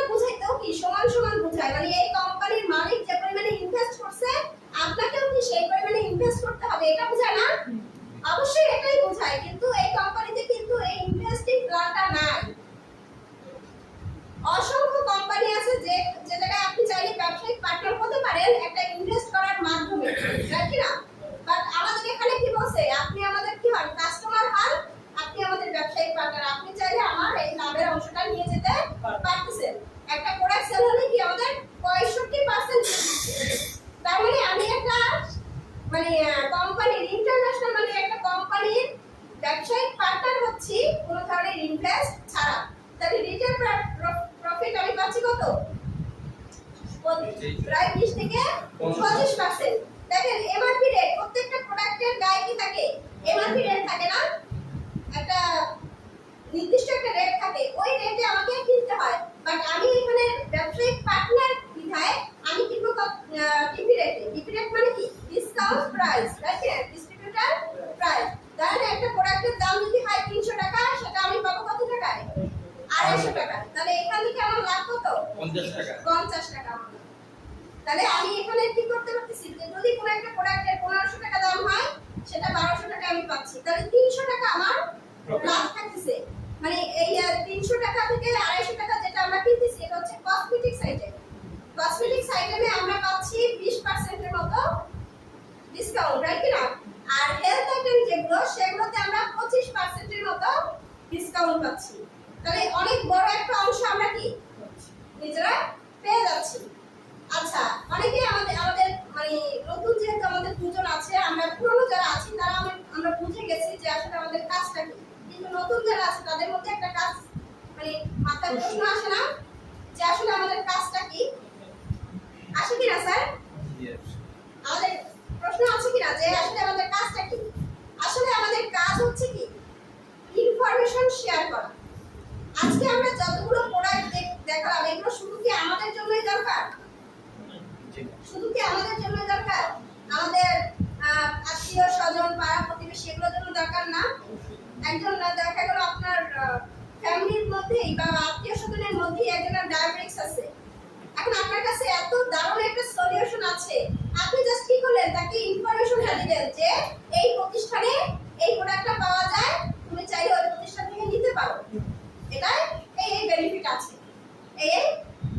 A: বুঝাইতেও কি সমান সমান বুঝায়। মানে এই কোম্পানির বোঝায় না? অবশ্যই এটাই বোঝায়, কিন্তু এই কোম্পানিতে কিন্তু এই ইনভেস্টিং প্ল্যানটা নাই। অসংখ্য কোম্পানি আছে যে যে জায়গায় আপনি চাইলে ব্যবসায়িক পার্টনার হতে পারেন একটা ইনভেস্ট করার মাধ্যমে, তাই কি না? বাট আমাদের এখানে কি বলছে, আপনি আমাদের কি হন, কাস্টমার হন, আপনি আমাদের ব্যবসায়িক পার্টনার, আপনি চাইলে আমার এই লাভের অংশটা নিয়ে যেতে পারতেছেন। একটা প্রোডাক্ট সেল হলে কি আমাদের 65% তার মানে আমি একটা মানে কোম্পানির ইন্টারন্যাশনাল মানে একটা কোম্পানির ব্যবসায়িক পার্টনার হচ্ছি কোনো ধরনের ইনভেস্ট ছাড়া। তাহলে রিটেল প্রফিট আমি পাচ্ছি কত? প্রায় 20 থেকে 25%। দেখেন এমআরপি রেট, প্রত্যেকটা প্রোডাক্টের গায়ে কি থাকে? এমআরপি রেট থাকে না? একটা নির্দিষ্ট একটা রেট থাকে, ওই রেটে আমাকে কিনতে হয়। বাট আমি এখানে ব্যবসায়িক পার্টনার বিধায় আমি কিনবো টিপি রেটে। টিপি রেট মানে কি? Discount price, right? Distributor price. তাহলে একটা প্রোডাক্টের দাম যদি হয় 300 টাকা, সেটা আমি পাবো কত টাকায়? 250 টাকা। তাহলে এখান থেকে আমার লাভ কত?
B: 50 টাকা।
A: 50 টাকা আমার লাভ। তাহলে আমি এখানে কি করতে পারতেছি, যে যদি কোনো একটা প্রোডাক্টের 1500 টাকা দাম হয়, সেটা 1200 টাকা আমি পাচ্ছি। তাহলে 300 টাকা আমার লাভ থাকতেছে। মানে এই 300 টাকা থেকে 250 টাকা যেটা আমরা কিনতেছি, এটা হচ্ছে কসমেটিক্স আইটেম। কসমেটিক্স আইটেমে আমরা পাচ্ছি 20% এর মতো ডিসকাউন্ট, রাইট কি না? আর হেলথ আইটেম যেগুলো, সেগুলোতে আমরা 25% এর মতো ডিসকাউন্ট পাচ্ছি। তাহলে অনেক বড় একটা অংশ আমরা কি নিজেরা পেয়ে যাচ্ছি। আচ্ছা, অনেকে আমাদের মানে নতুন যেহেতু আমাদের দুজন আছে, আমরা পুরনো যারা আছি তারা আমরা বুঝে গেছি যে আসলে আমাদের কাজটা কি। কিন্তু নতুন যারা আছে তাদের মধ্যে একটা কাজ মানে মাথায় প্রশ্ন আসে না যে আসলে আমাদের কাজটা কি? আসে কি না স্যার? আমাদের প্রশ্ন আছে কি না যে আসলে আমাদের কাজটা কি? আসলে আমাদের কাজ হচ্ছে কি? ইনফরমেশন শেয়ার করা। আজকে আমরা যতগুলো প্রোডাক্ট দেখালাম, এগুলো শুধু কি আমাদের জন্যই দরকার? শুধু কি আমাদের জন্য দরকার? আমাদের আত্মীয় স্বজন পাড়া প্রতিবেশী এগুলোর জন্য দরকার না? একজন দেখা গেল আপনার ফ্যামিলির মধ্যেই বা আত্মীয় স্বজনের মধ্যেই একজনের ডায়াবেটিস আছে। এখন আপনার কাছে এত দারুণ একটা সলিউশন আছে, আপনি জাস্ট কি করলেন, তাকে ইনফরমেশনটা দিলেন যে এই প্রতিষ্ঠানে এই প্রোডাক্টটা পাওয়া যায়, তুমি চাইলে ওই প্রতিষ্ঠান থেকে নিতে পারো। এটা এই বেনিফিট আছে, এই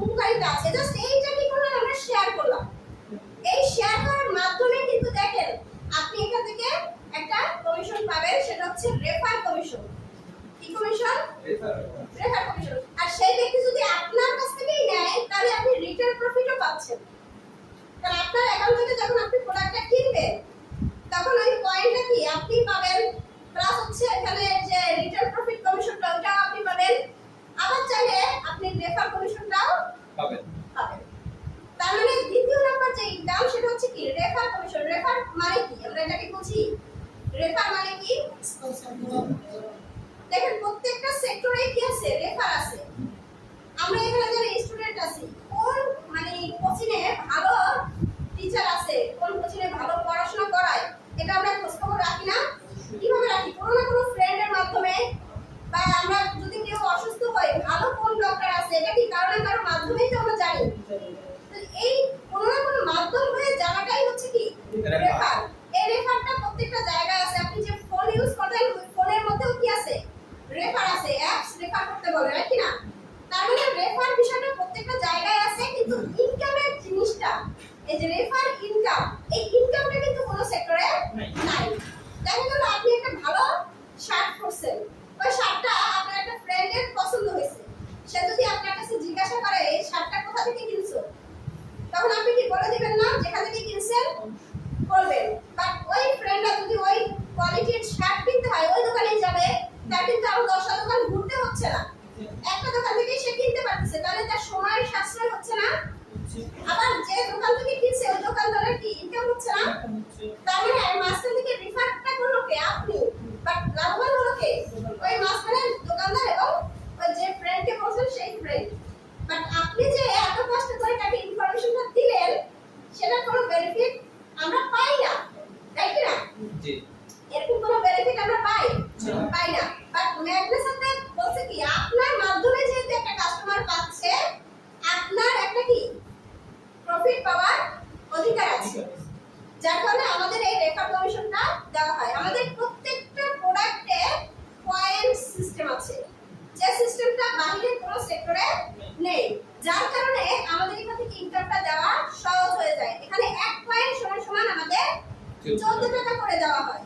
A: উপকারিতা আছে। জাস্ট এইটা কি করলাম, আমরা শেয়ার করলাম। এই শেয়ার করার মাধ্যমে কিন্তু দেখেন আপনি এখান থেকে একটা কমিশন পাবেন, সেটা হচ্ছে রেফার কমিশন। কি কমিশন? Refer commission. আর সেই ব্যক্তি যদি আপনার কাছ থেকেই নেয়, তাহলে আপনি রিটেল প্রফিটও পাচ্ছেন। কারণ আপনার অ্যাকাউন্ট থেকে যখন আপনি প্রোডাক্টটা কিনবেন, তখন ওই পয়েন্টটা কি আপনি পাবেন, প্লাস হচ্ছে এখানে যে রিটেল প্রফিট কমিশনটা ওটাও আপনি পাবেন। আবার চাইলে আপনি রেফার কমিশনটাও
B: পাবেন।
A: তার মানে দ্বিতীয় নাম্বার যে ইনকাম, সেটা হচ্ছে কি? Refer commission. রেফার মানে কি? আমরা এটাকে বুঝি। রেফার মানে কি? দেখেন প্রত্যেকটা সেক্টরে কি আছে? রেফার আছে। আমরা এখানে যারা স্টুডেন্ট আছি, কোন মানে কোচিংয়ে ভালো টিচার আছে, কোন কোচিংয়ে ভালো পড়াশোনা করায়, এটা আমরা খোঁজ খবর রাখি না? কিভাবে রাখি? কোনো না কোনো ফ্রেন্ডের মাধ্যমে, বা আমরা যদি কেউ অসুস্থ হয়, ভালো কোন ডক্টর আছে, এটা কি কারো না কারো মাধ্যমেই তো আমরা জানি। এই কোনো না কোনো মাধ্যম হয়ে জানাটাই হচ্ছে কি? রেফার। এই রেফারটা প্রত্যেকটা জায়গায় আছে। আপনি যে ফোন ইউজ করেন, ফোনের মধ্যেও কি আছে? রেফার আছে। অ্যাপস রেফার করতে বলে, রাইট কি না? তার মানে রেফার বিষয়টা প্রত্যেকটা জায়গায় আছে, কিন্তু ইনকামের জিনিসটা, এই যে রেফার ইনকাম, এই ইনকামটা কিন্তু কোনো সেক্টরে নাই। দেখা গেল আপনি একটা ভালো শার্ট পরছেন, ওই শার্টটা আপনার একটা ফ্রেন্ডের পছন্দ হয়েছে, সে যদি আপনার কাছে জিজ্ঞাসা করে এই শার্টটা কোথা থেকে কিনছো, তখন আপনি কি বলে দিবেন না যেখান থেকে কিনছেন? বলবেন। বাট ওই ফ্রেন্ডরা যদি ওই কোয়ালিটির শার্ট কিনতে হয়, ওই দোকানেই যাবে, তার কিন্তু আরো 10টা দোকান ঘুরতে হচ্ছে না, একটা দোকান থেকে সে কিনতে পারতেছে। তাহলে তার সময়ের সাশ্রয় হচ্ছে না? আবার যে দোকান থেকে কিনছে ওই দোকানদারের কি ইনকাম হচ্ছে না? তার মানে মাঝখান থেকে রিফারটা করলো কে? আপনি। বাট লাভবান হলো কে? ওই মাঝখানের দোকানদার এবং ওই যে ফ্রেন্ডকে বলছেন সেই ফ্রেন্ড। বাট আপনি যে এত কষ্ট করে তাকে ইনফরমেশনটা দিলেন, সেটা কোনো বেনিফিট আমরা পাই না, তাই কি না?
B: জি।
A: এরকম কোনো বেনিফিট আমরা পাই না। বাট ম্যাগনেস সাথে বলছে কি, আপনার মাধ্যমে যেহেতু একটা কাস্টমার পাচ্ছে, আপনার একটা কি প্রফিট পাওয়ার অধিকার আছে, যার কারণে আমাদের এই রেফার কমিশনটা দেওয়া আমাদের প্রত্যেকটা প্রোডাক্টে পয়েন্ট সিস্টেম আছে, যে সিস্টেমটা বাইরের কোনো সেক্টরে নেই, যার কারণে আমাদের এখান থেকে ইনকামটা দেওয়া সহজ হয়ে যায়। এখানে 1 পয়েন্ট সমান সমান আমাদের 14 টাকা করে দেওয়া হয়।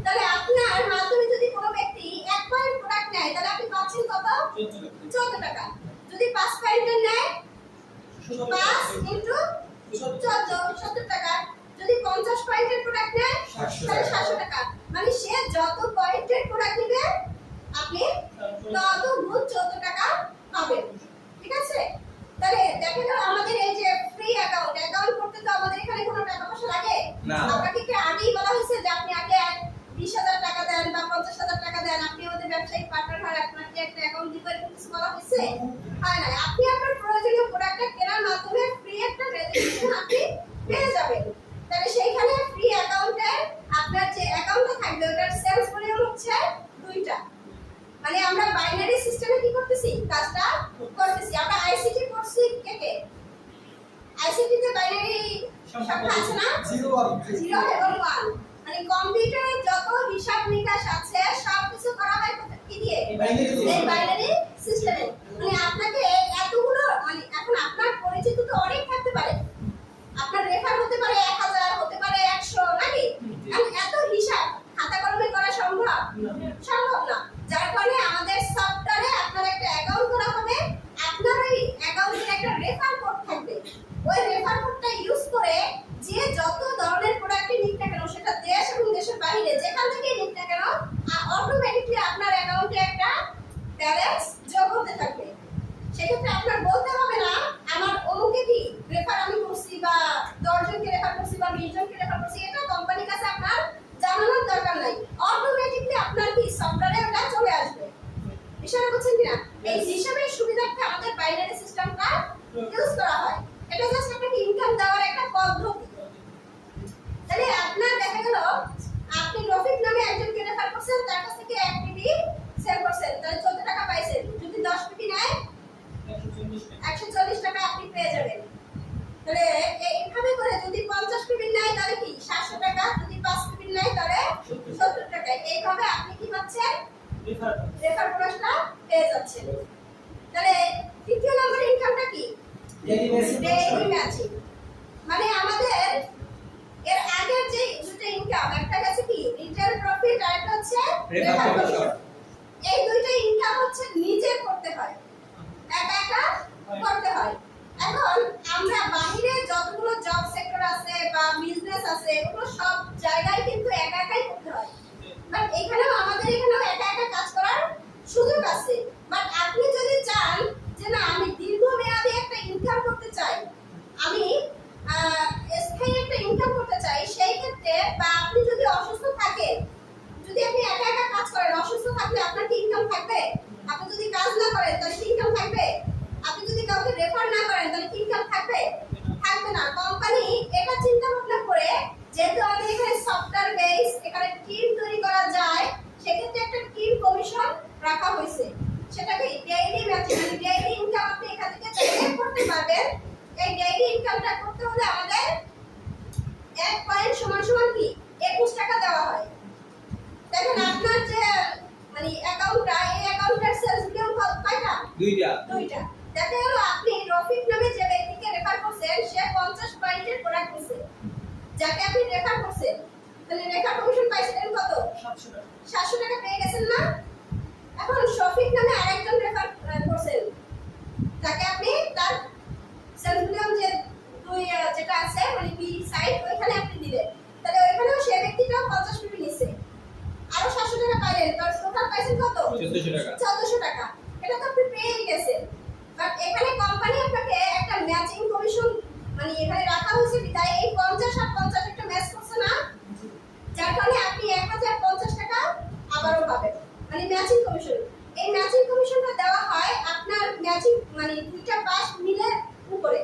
A: তাহলে আপনার মাধ্যমে যদি কোনো ব্যক্তি 1 পয়েন্ট প্রোডাক্ট নেয় তাহলে আপনি পাচ্ছেন কত? 14 টাকা। যদি 5 পয়েন্টের নেয় 5 ইনটু 14 70 টাকা। যদি 50 পয়েন্টের প্রোডাক্ট নেয় 700 টাকা। মানে সে যত পয়েন্টের প্রোডাক্ট নেবে আপনি তত গুণ 14 টাকা পাবেন। ঠিক আছে? তাহলে দেখা গেল আমাদের এই যে ফ্রি অ্যাকাউন্ট করতে তো আমাদের এখানে কোনো টাকা পয়সা লাগে
B: না।
A: আপনাকে কি আগেই বলা হয়েছে যে আপনি আগে 20,000 টাকা দেন বা 50,000 টাকা দেন, আপনি আমাদের ব্যবসায়িক পার্টনার হয়, আপনাকে একটা অ্যাকাউন্ট দিবেন, এরকম কিছু বলা হয়েছে? হয় না। আপনি আপনার প্রয়োজনীয় প্রোডাক্টটা কেনার মাধ্যমে ফ্রি একটা রেজিস্ট্রেশন আপনি পেয়ে যাবেন। তাহলে সেইখানে ফ্রি অ্যাকাউন্টে আপনার যে অ্যাকাউন্টটা থাকবে ওটার সেলস ভলিউম হচ্ছে 2টা। মানে আমরা বাইনারি সিস্টেমে কি করতেছি? কাজটা করতেছি। আমরা আইসিটি করছি কে? আইসিটি তে বাইনারি সংখ্যা আছে না? 0 এবং 1। মানে কম্পিউটারে যত হিসাব নিকাশ আছে সব কিছু করা হয় কি দিয়ে? এই বাইনারি সিস্টেমে। মানে আপনাকে এতগুলো, মানে এখন আপনার পরিচিত তো অনেক থাকতে পারে, আপনার রেফার হতে পারে 1000, হতে পারে 100, নাকি? এত হিসাব খাতা কলমে করা সম্ভব না। যার কারণে আমাদের সফটওয়্যারে আপনার একটা অ্যাকাউন্ট করা হবে, আপনার ওই অ্যাকাউন্টের একটা রেফার কোড থাকবে। ওই রেফার কোডটা ইউজ করে যে যত ধরনের প্রোডাক্ট নিক না কেন, সেটা দেশ এবং দেশের বাইরে যেখান থেকে নিক না কেন, অটোমেটিকলি আপনার অ্যাকাউন্টে একটা ব্যালেন্স যোগ হতে থাকবে। সেক্ষেত্রে আপনার বলতে হবে না আমার অমুকে কি রেফার আমি করছি বা 10 জনকে রেফার করছি বা 20 জনকে রেফার করছি, এটা কোম্পানির কাছে আপনার জানানোর দরকার নাই। অটোমেটিকলি আপনার কি সফটওয়্যারে ওটা চলে আসবে। বিষয়টা বুঝছেন কিনা? এই হিসাবের সুবিধার্থে আমাদের বাইনারি সিস্টেমটা ইউজ করা হয়। এটা জাস্ট আপনাকে ইনকাম দেওয়ার একটা পদ্ধতি। তাহলে আপনার দেখা গেল আপনি রফিক নামে একজনকে রেফার করছেন, তার কাছ থেকে 1 পিবি সেল করছেন, তাহলে 14 টাকা পাইছেন। যদি 10 পিবি নেয় 140 টাকা আপনি পেয়ে যাবেন। তাহলে এইভাবে করে যদি 50 পিবি নেয় তাহলে কি 700 টাকা, যদি 5 পিবি নেয় তাহলে 70 টাকা। এইভাবে আপনি কি পাচ্ছেন? রেফার বোনাসটা পেয়ে যাচ্ছেন। তাহলে তৃতীয় নম্বর ইনকামটা কি? Daily matching. মানে আমাদের এর আগের যে দুটো ইনকাম, একটা গেছে কি রিটেল প্রফিট, আর একটা হচ্ছে রেফার কমিশন। এই দুইটা ইনকাম হচ্ছে নিজে করতে হয়, একা করতে হয়। এখন আমরা বাইরে যতগুলো জব সেক্টর আছে বা বিজনেস আছে ওগুলো সব জায়গায় কিন্তু একাই করতে হয়। বাট এখানেও আমাদের এখানেও একা কাজ করার সুযোগ আছে। বাট আপনি যদি চান যে না আমি দীর্ঘমেয়াদী একটা ইনকাম করতে চাই, আমি স্থায়ী একটা ইনকাম করতে চাই, সেই ক্ষেত্রে বা আপনি যদি অসুস্থ থাকেন, যদি আপনি একা কাজ করেন, অসুস্থ থাকলে আপনার কি ইনকাম থাকবে? আপনি যদি কাজ না করেন তাহলে কি ইনকাম থাকবে? আপনি যদি কাউকে রেফার না করেন তাহলে কি ইনকাম থাকবে? থাকবে না। কোম্পানি এটা চিন্তা ভাবনা করে, যেহেতু আমাদের এখানে সফটওয়্যার বেস, এখানে টিম তৈরি করা যায়, সেক্ষেত্রে একটা টিম কমিশন রাখা হয়েছে। সেটাকে ডেইলি ম্যাচিং, মানে ডেইলি ইনকাম আপনি এখান থেকে চাইলে করতে পারবেন। এই ডেইলি ইনকামটা করতে হলে আমাদের 1 পয়েন্ট সমান সমান কি 21 টাকা দেওয়া হয়। দেখেন আপনার যে মানে অ্যাকাউন্টটা, এই অ্যাকাউন্টের সেলস ভলিউম কয়টা? 2টা। দেখা গেল আপনি রফিক নামে যে ব্যক্তিকে রেফার করছেন সে 50 পয়েন্টের প্রোডাক্ট নিছে, যাকে আপনি রেফার করছেন, তাহলে রেফার কমিশন পাইছেন কত? 700 টাকা পেয়ে গেছেন না? এখন শফিক নামে আরেকজন রেফার করছেন, যাকে আপনি তার সেলস ভলিউম যে যেটা আছে মানে বি সাইড ওইখানে আপনি দিলেন, তাহলে ওইখানেও সেই ব্যক্তিটাও 50 পিপি নিছে, আরো 700 টাকা পাইলেন, তার টোটাল পাইছেন কত? 1400 টাকা। এটা তো আপনি পেয়ে গেছেন। বাট এখানে কোম্পানি আপনাকে একটা ম্যাচিং কমিশন মানে এখানে রাখা হয়েছে বিধায় এই 50 আর 50 একটা ম্যাচ করছে না, যার কারণে আপনি 1050 টাকা আবারও পাবেন, মানে ম্যাচিং কমিশন। এই ম্যাচিং কমিশনটা দেওয়া হয় আপনার ম্যাচিং মানে দুইটা পাস মিলে উপরে।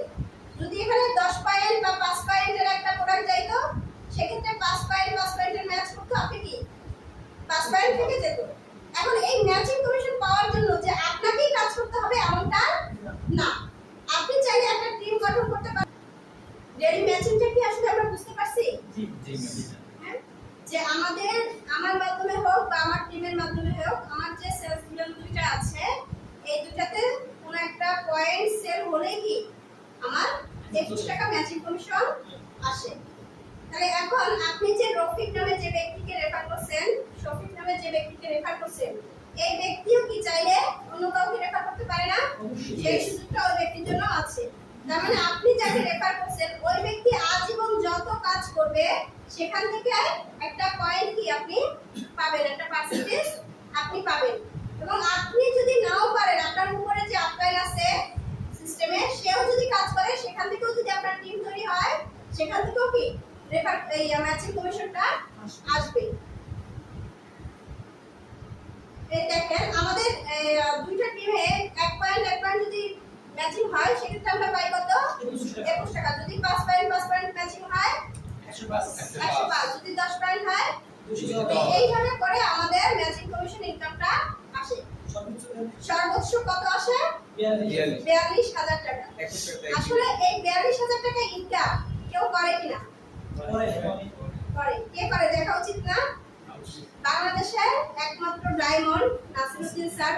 A: যদি এখানে 10 পয়েন্ট বা 5 পয়েন্টের একটা প্রোডাক্ট যাইতো, সেক্ষেত্রে 5 পয়েন্টের ম্যাচ করতে আপনি কি 5 পয়েন্ট থেকে যেত। এখন এই ম্যাচিং কমিশন পাওয়ার জন্য যে আপনাকেই কাজ করতে হবে এমনটা না, আপনি চাইলে একটা টিম গঠন করতে পারেন। ডেইলি ম্যাচিংটা কি আসলে আমরা বুঝতে পারছি?
B: জি
A: হ্যাঁ, যে আমার মাধ্যমে হোক বা আমার টিমের মাধ্যমে হোক, আমার যে সেলস মিলিয়ন দুইটা আছে, এই দুইটাতে কোনো একটা পয়েন্ট সেল হলে কি আমার 21 টাকা ম্যাচিং কমিশন আসে। তাহলে এখন আপনি যে রফিক নামে যে ব্যক্তিকে রেফার করছেন, শফিক নামে যে ব্যক্তিকে রেফার করছেন, এই ব্যক্তিও কি চাইলে অন্য কাউকে রেফার করতে পারে না? সেই সুযোগটা ওই ব্যক্তির জন্য আছে। তার মানে আপনি যাকে রেফার করছেন ওই ব্যক্তি আজীবন যত কাজ করবে সেখান থেকে একটা পয়েন্ট কি আপনি পাবেন, একটা পার্সেন্টেজ আপনি পাবেন। এবং আপনি যদি নাও পারেন, আপনার উপরে যে আপলাইন আছে সিস্টেমে, সেও যদি কাজ করে সেখান থেকেও যদি আপনার টিম তৈরি হয়, সেখান থেকেও কি রেফার এই ম্যাচিং কমিশনটা আসবে। এই দেখেন আমাদের দুইটা টিমে এক পয়েন্ট যদি ম্যাচিং হয় সেক্ষেত্রে আমরা পাই কত? 21 টাকা। যদি 5 পয়েন্ট ম্যাচিং হয় 105, যদি 10 পয়েন্ট হয় 200। এইভাবে করে আমাদের ম্যাচিং কমিশন ইনকামটা আসে। সর্বোচ্চ কত আসে? 42,000 টাকা। আসলে এই 42,000 টাকা ইনকাম কেউ করে কিনা? করে। কে করে দেখা উচিত না? বাংলাদেশের একমাত্র ডায়মন্ড নাসিরউদ্দিন স্যার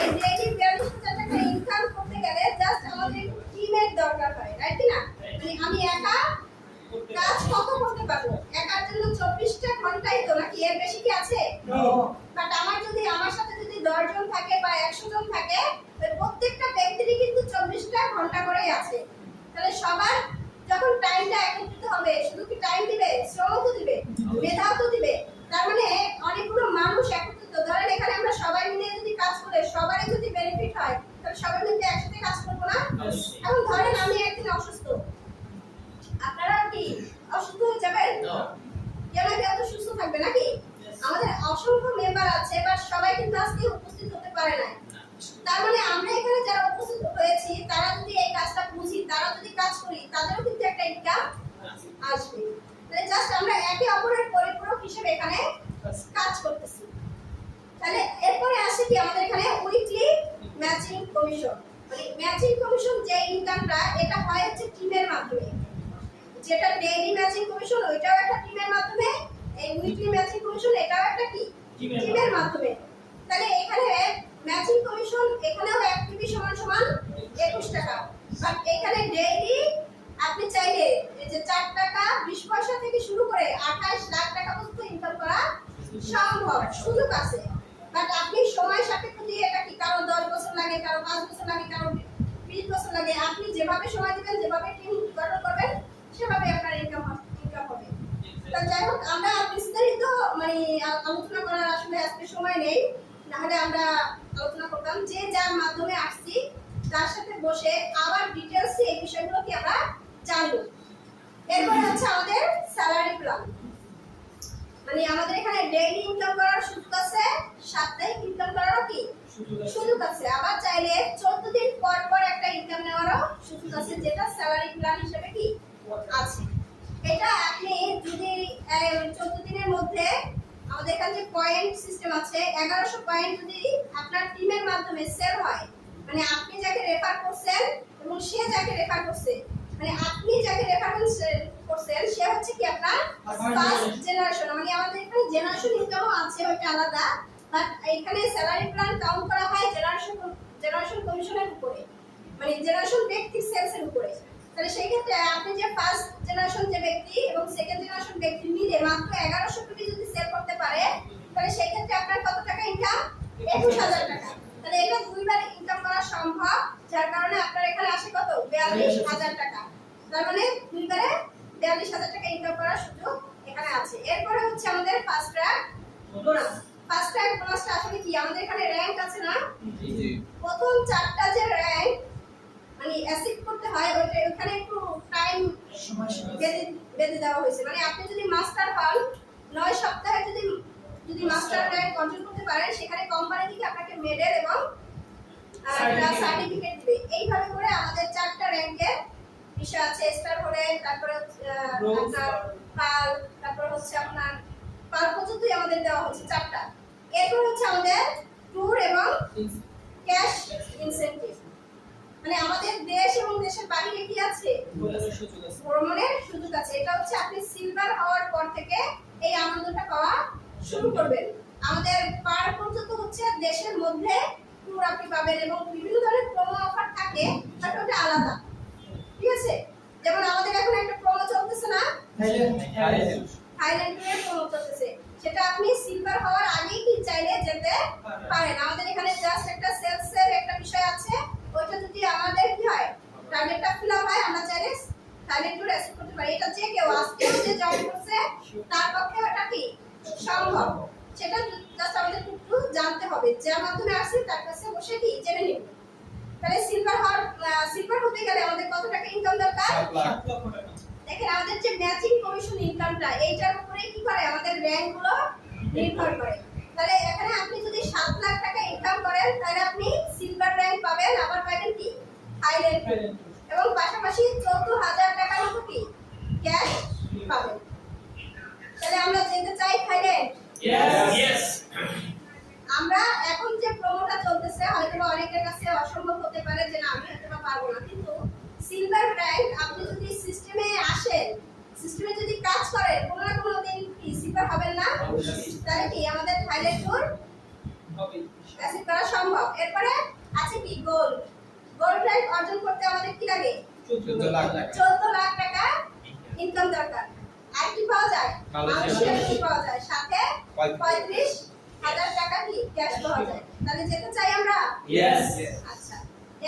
A: এই ডেইলি 42,000 টাকা ইনকাম করতে গেলে জাস্ট আমাদের টিমের দরকার হয়, রাইট না? মানে আমি একা কাজ কত করতে পারবো? একার জন্য 24টা ঘন্টাই তো, নাকি এর বেশি কি আছে? বাট আমার সাথে যদি 10 জন থাকে বা 100 জন থাকে, প্রত্যেকটা ব্যক্তিরই কিন্তু 24টা ঘন্টা করেই আছে। তাহলে সবার যখন টাইমটা একত্রিত হবে, শুধু কি টাইম দিবে, শ্রম তো দিবে, মেধাও তো দিবে। তার মানে অনেকগুলো মানুষ একত্রিত, ধরেন এখানে আমরা সবাই মিলে যদি কাজ করে সবারই যদি বেনিফিট হয়, তাহলে সবাই মিলে একসাথে কাজ করবো না? এখন ধরেন আমি একদিন অসুস্থ, আপনারা কি অসুস্থ হয়ে যাবেন? কেউ না কেউ তো সুস্থ থাকবে নাকি? আমাদের অসংখ্য মেম্বার আছে, বাট সবাই কিন্তু আজকে উপস্থিত হতে পারে না। তার মানে আমরা এখানে যারা উপস্থিত হয়েছি তারা যদি এই কাজটা বুঝি, তারা যদি কাজ করি, তাদেরও কিন্তু একটা ইনকাম আসবে। তাহলে জাস্ট আমরা একে অপরের পরিপূরক হিসেবে এখানে কাজ করতেছি। তাহলে এরপরে আসে কি আমাদের এখানে উইকলি ম্যাচিং কমিশন। মানে ম্যাচিং কমিশন যে ইনকামটা, এটা হয় হচ্ছে টিমের মাধ্যমে। যেটা ডেইলি ম্যাচিং কমিশন ওইটাও একটা টিমের মাধ্যমে, এই উইকলি ম্যাচিং কমিশন এটাও একটা কি টিমের মাধ্যমে। তাহলে এখানে ম্যাচিং কমিশন এখানেও অ্যাক্টিভি সমান 21 টাকা। বাট এখানে ডেইলি আপনি চাইলে এই যে 4 টাকা 20 পয়সা থেকে শুরু করে 28 লাখ টাকা পর্যন্ত ইনকাম করা সম্ভব, সুযোগ আছে। বাট আপনি সময় সাপেক্ষ দিয়ে, এটা কি কারো 10 বছর লাগে, কারো 5 বছর লাগে, কারো 20 বছর লাগে, আপনি যেভাবে সময় দিবেন, যেভাবে টিম গঠন করবেন, সেভাবে আপনার ইনকাম হবে। তো যাই হোক, আমরা বিস্তারিত মানে আলোচনা করার আসলে আজকে সময় নেই, নাহলে আমরা আলোচনা করতাম। যে যার মাধ্যমে আসছি তার সাথে বসে আবার ডিটেইলসে এই বিষয়গুলো কি আমরা জানবো। এরপর হচ্ছে আমাদের স্যালারি প্ল্যান। মানে আমাদের এখানে ডেইলি ইনকাম করার সুযোগ আছে, সাপ্তাহিক ইনকাম করারও কি সুযোগ আছে, আবার চাইলে 14 দিন পর পর একটা ইনকাম নেওয়ারও সুযোগ আছে, যেটা স্যালারি প্ল্যান হিসেবে কি আছে। এটা আপনি যদি 14 দিনের মধ্যে আমাদের এখানে পয়েন্ট সিস্টেম আছে, 1100 পয়েন্ট যদি আপনার টিমের মাধ্যমে সেল হয়, মানে আপনি যাকে রেফার করছেন এবং সে যাকে রেফার করছে, মানে আপনি যাকে রেফার করছেন সে হচ্ছে কি আপনার ফার্স্ট জেনারেশন। মানে আমাদের এখানে জেনারেশন ইনকামও আছে, ওইটা আলাদা, বাট এখানে স্যালারি প্ল্যান কাউন্ট করা হয় জেনারেশন কমিশনের উপরে, মানে জেনারেশন ব্যক্তির সেলসের উপরে। তাহলে সেই ক্ষেত্রে আপনি যে ফার্স্ট জেনারেশন যে ব্যক্তি এবং সেকেন্ড জেনারেশন ব্যক্তি মিলে মাত্র 1100 কোটি যদি সেল করতে পারে, তাহলে সেই ক্ষেত্রে আপনার কত টাকা ইনকাম? 21,000 টাকা। তাহলে এটা দুইবার ইনকাম করা সম্ভব, যার কারণে আপনার এখানে আসে কত? 42,000 টাকা। তার মানে দুইবারে 42,000 টাকা ইনকাম করার সুযোগ এখানে আছে। এরপরে হচ্ছে আমাদের fast track bonus. Fast track বোনাসটা আসলে কি, আমাদের এখানে র‍্যাঙ্ক আছে না? জি। প্রথম 4টা যে র‍্যাঙ্ক মানে অ্যাসিভ করতে হয়, ওখানে একটু টাইম বেঁধে দেওয়া হয়েছে। মানে আপনি যদি মাস্টার হন, 9 সপ্তাহে যদি মাস্টার র‍্যাঙ্ক অর্জন করতে পারেন, সেখানে কোম্পানি থেকে আপনাকে মেডেল এবং সার্টিফিকেট দিবে। এইভাবে করে আমাদের 4টা র‍্যাঙ্কের বিষয় আছে। স্টার হলে, তারপরে আপনার পাল, তারপর হচ্ছে আপনার পাল পর্যন্তই আমাদের দেওয়া হচ্ছে 4টা। এরপর হচ্ছে আমাদের ট্যুর এবং ক্যাশ ইনসেন্টিভ। মানে আমাদের দেশ এবং দেশের বাইরে কি আছে? ভ্রমণের সুযোগ আছে, এটা হচ্ছে আপনি সিলভার হওয়ার পর থেকে এই আনন্দটা পাওয়া শুরু করবেন। আমাদের পার পর্যন্ত হচ্ছে দেশের মধ্যে ট্যুর আপনি পাবেন এবং বিভিন্ন ধরনের প্রোমো অফার থাকে, বাট ওটা আলাদা। ঠিক আছে, যেমন আমাদের এখন একটা প্রোমো চলতেছে না, থাইল্যান্ড ট্যুরের প্রোমো চলতেছে, সেটা আপনি সিলভার হওয়ার আগেই কি চাইলে যেতে পারেন। আমাদের এখানে জাস্ট একটা সেলসের একটা বিষয় আছে, ওইটা যদি আমাদের কি হয় টার্গেটটা ফিল আপ হয়, আমরা চাইলে থাইল্যান্ড ট্যুর অ্যাসেপ্ট করতে পারি। এটা যে কেউ আজকেও যে জয়েন করছে তার পক্ষে ওটা কি সম্ভব, সেটা জাস্ট আমাদের একটু জানতে হবে, যার মাধ্যমে আসছে তার কাছে বসে কি জেনে নিব। তাহলে সিলভার হতে গেলে আমাদের কত টাকা ইনকাম দরকার?
C: 7 লক্ষ টাকা।
A: দেখেন আমাদের যে ম্যাচিং কমিশন ইনকামটা, এইটার উপরে কি করে আমাদের র্যাঙ্ক গুলো নির্ভর করে। তাহলে এখানে আপনি যদি 7 লাখ টাকা ইনকাম করেন তাহলে আপনি সিলভার র্যাঙ্ক পাবেন, আবার পাবেন কি থাইল্যান্ড, এবং পাশাপাশি 14,000 টাকার মতো কি ক্যাশ পাবেন। তাহলে আমরা যেতে চাই থাইল্যান্ড।
B: Yes.
A: আমরা এখন যে প্রোমোটা চলতেছে হয়তো অনেকের কাছে অসম্ভব হতে পারে যে না আমি হয়তো পারবো না, কিন্তু সিলভার র্যাঙ্ক আপনি যদি সিস্টেমে আসেন, সিস্টেমে যদি কাজ করেন, কোনো না কোনো দিন কি সিলভার হবেন না? তাহলে কি আমাদের থাইল্যান্ড ট্যুর
C: হবে।
A: অ্যাচিভ করা সম্ভব। এরপরে আছে কি গোল্ড র্যাঙ্ক অর্জন করতে আমাদের কি লাগে?
C: 14 লাখ টাকা।
A: 14 লাখ টাকা ইনকাম দরকার। আর কি পাওয়া যায়?
C: মালয়েশিয়া
A: মালয়েশিয়া পাওয়া যায়, সাথে 35,000 টাকা কি ক্যাশ পাওয়া যায়। তাহলে যেতে চাই আমরা।
C: Yes.
A: আচ্ছা,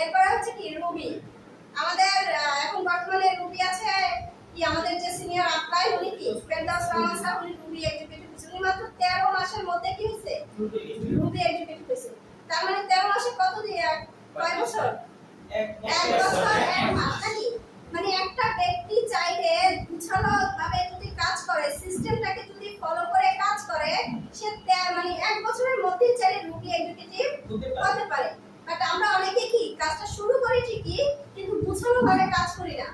A: এরপরে হচ্ছে কি রুবি। আমাদের এখন বর্তমানে রুবি আছে কি আমাদের যে সিনিয়র আপ্লাই উনি কি ফেরদাউস রহমান স্যার, উনি রুবি এক্সিকিউটিভ ছিলেন। উনি মাত্র 13 মাসের মধ্যে কি হয়েছে রুবি এক্সিকিউটিভ হয়েছে। তার মানে 13 মাসে কত দিয়ে কয় বছর?
C: 1
A: এক বছর 1 মাস নাকি? মানে একটা ব্যক্তি চাইলে গুছানো ভাবে যদি কাজ করে, সিস্টেমটাকে যদি ফলো করে কাজ করে, সে মানে 1 বছরের মধ্যেই চাইলে রুবি এক্সিকিউটিভ হতে পারে। বাট আমরা অনেকে কি কাজটা শুরু করি ঠিকই, কিন্তু গুছানো ভাবে কাজ করি না,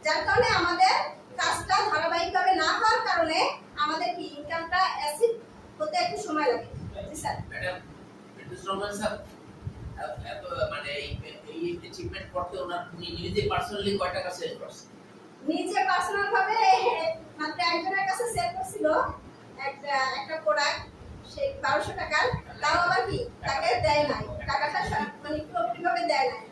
A: যার কারণে আমাদের কাজটা ধারাবাহিকভাবে না হওয়ার কারণে আমাদের কি ইনকামটা অ্যাসিভ হতে একটু সময় লাগে। জি sir.
B: Madam Ferdous Rahman sir এত মানে এই অ্যাচিভমেন্ট করতে ওনার উনি নিজে পার্সোনালি কয় টাকা সেভ করছে?
A: নিজে পার্সোনাল ভাবে মাত্র একজনের কাছে সেল করছিল একটা প্রোডাক্ট, সেই 1200 টাকার, তাও আবার কি তাকে দেয় নাই, টাকাটা মানে পুরোপুরি ভাবে দেয় নাই,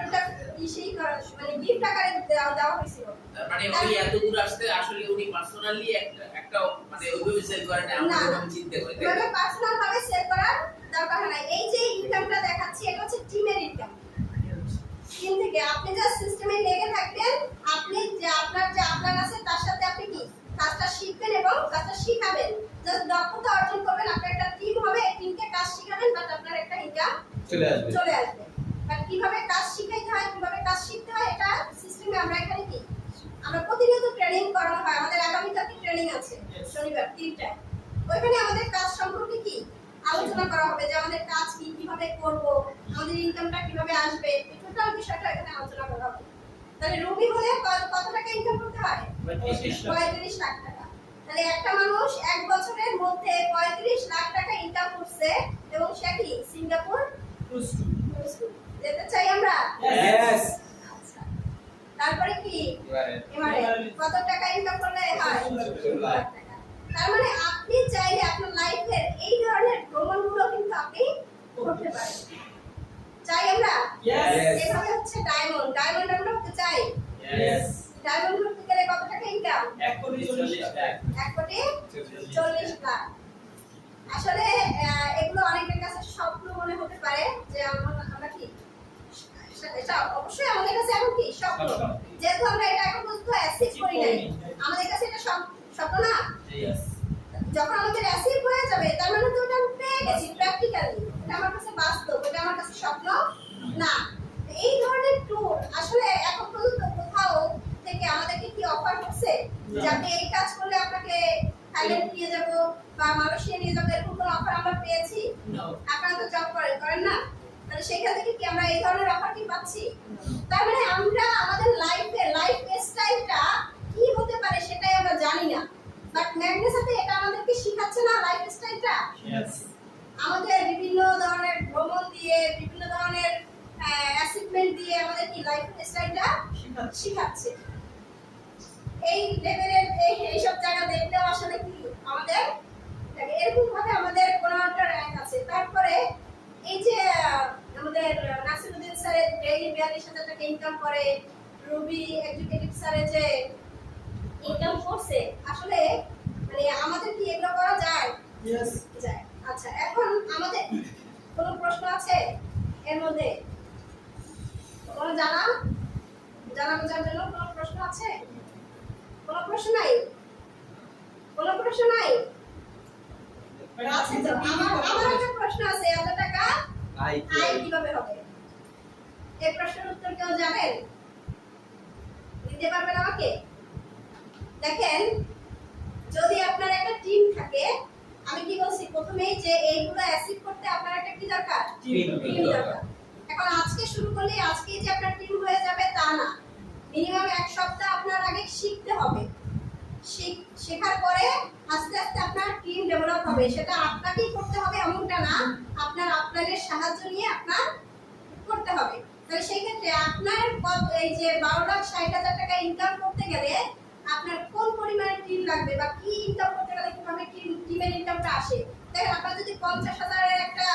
A: ওটা ইসেই করা মানে গিফট আকারে দেওয়া হয়েছিল।
B: তার মানে ওই এত দূর আসতে আসলে উনি পার্সোনালি একটা মানে ওইভাবে সেল করেন না, আমরা এরকম চিন্তা করি।
A: মানে পার্সোনাল ভাবে সেল করার দরকার নাই। এই যে ইনকামটা দেখাচ্ছি এটা হচ্ছে টিমের ইনকাম। টিম থেকে আপনি যা সিস্টেমে লেগে থাকবেন, আপনি যে আপনার আছে তার সাথে আপনি কি কাজটা শিখবেন এবং কাজটা শিখাবেন, জাস্ট দক্ষতা অর্জন করবেন। আপনার একটা টিম হবে, টিমকে কাজ শিখাবেন, বাট আপনার একটা ইনকাম চলে আসবে। বাট কিভাবে কাজ শিখাইতে হয়, কিভাবে কাজ শিখতে হয়, এটা সিস্টেমে আমরা এখানে কি আমরা প্রতিনিয়ত ট্রেনিং করানো হয়। আমাদের আগামীকালকে ট্রেনিং আছে শনিবার 3টায়, ওইখানে আমাদের কাজ সম্পর্কে কি আলোচনা করা হবে, যে আমাদের কাজ কি, কিভাবে করব, আমাদের ইনকামটা কিভাবে আসবে, এই টোটাল বিষয়টা এখানে আলোচনা করা হবে। তাহলে রুবি হলে কত টাকা ইনকাম করতে হয়? 35 লাখ টাকা। তাহলে একটা মানুষ 1 বছরের মধ্যে 35 লাখ টাকা ইনকাম করছে এবং সে কি সিঙ্গাপুর যেতে চাই আমরা।
C: Yes.
A: আচ্ছা, তারপরে কি এবারে কত টাকা ইনকাম করলে হয়?
C: 14 লাখ।
A: টাকা। তার মানে আপনি চাইলে আপনার লাইফের এই ধরনের ভ্রমণগুলো কিন্তু আপনি করতে পারেন। চাই আমরা?
C: Yes.
A: এভাবে হচ্ছে ডায়মন্ড আমরা হতে চাই।
C: Yes.
A: ডায়মন্ড করতে গেলে কত টাকা ইনকাম?
C: 1,40,00,000 টাকা।
A: 1,40,00,000 লাখ। আসলে এগুলো অনেকের কাছে স্বপ্ন মনে হতে পারে যে আমরা কি এটা অবশ্যই আমাদের কাছে এখন কি স্বপ্ন, যেহেতু আমরা এটা এখন পর্যন্ত অ্যাচিভ করি নাই, আমাদের কাছে এটা স্বপ্ন না।
C: Yes.
A: যখন আমাদের অ্যাচিভ হয়ে যাবে তার মানে তো ওটা আমি পেয়ে গেছি প্র্যাকটিক্যালি, এটা আমার কাছে বাস্তব, এটা আমার কাছে স্বপ্ন না। এই ধরনের ট্যুর আসলে এখন পর্যন্ত কোথাও থেকে আমাদেরকে কি অফার করছে যে আপনি এই কাজ করলে আপনাকে থাইল্যান্ড নিয়ে যাব বা মালয়েশিয়া নিয়ে যাব, এরকম কোনো অফার আমরা পেয়েছি?
C: No.
A: আপনারা তো জব করেন না, তাহলে সেখান থেকে কি আমরা এই ধরনের অফার কি পাচ্ছি? তার মানে আমরা আমাদের লাইফ স্টাইলটা কি হতে পারে সেটাই আমরা জানি না, বাট ম্যাগনেস সাথে এটা আমাদেরকে শিখাচ্ছে না লাইফ স্টাইলটা।
C: Yes.
A: আমাদের বিভিন্ন ধরনের ভ্রমণ দিয়ে, বিভিন্ন ধরনের অ্যাচিভমেন্ট দিয়ে আমাদের কি লাইফ স্টাইলটা শিখাচ্ছে। এই লেভেলের এইসব জায়গা দেখলেও আসলে কি আমাদের এরকম ভাবে আমাদের কোনো একটা র্যাঙ্ক আছে। তারপরে এই যে আমাদের নাসিরুদ্দিন স্যারের ডেইলি 42,000 টাকা ইনকাম করে, রুবি এডুকেটিভ স্যারের যে ইনকাম করছে, আসলে মানে আমাদের কি এগুলো করা যায়?
C: Yes.
A: যায়। আচ্ছা, এখন আমাদের কোনো প্রশ্ন আছে এর মধ্যে? কোনো জানা বোঝার জন্য কোনো প্রশ্ন আছে? কোনো প্রশ্ন নাই? কোনো প্রশ্ন নাই? আচ্ছা, তো আমার একটা প্রশ্ন আছে, এত টাকা আয় কিভাবে হবে? এই প্রশ্নের উত্তর কেউ জানেন? দিতে পারবেন আমাকে? দেখেন, যদি আপনার একটা টিম থাকে, আমি কি বলছি প্রথমেই যে এইগুলো অ্যাচিভ করতে আপনার একটা কি দরকার?
C: Team
A: দরকার। এখন আজকে শুরু করলে আজকেই যে আপনার টিম হয়ে যাবে তা না। মিনিমাম 1 সপ্তাহ আপনার আগে শিখতে হবে। শেখার পরে আস্তে আস্তে আপনার টিম ডেভেলপ হবে। সেটা আপনাকেই করতে হবে এমনটা না, আপনাদের সাহায্য নিয়ে আপনার করতে হবে। তাহলে সেই ক্ষেত্রে আপনার এই যে 12,60,000 টাকা ইনকাম করতে গেলে আপনার কোন পরিমাণে টিম লাগবে বা কি ইনকাম করতে গেলে কিভাবে টিমের ইনকামটা আসে। দেখেন, আপনার যদি 50,000 এর একটা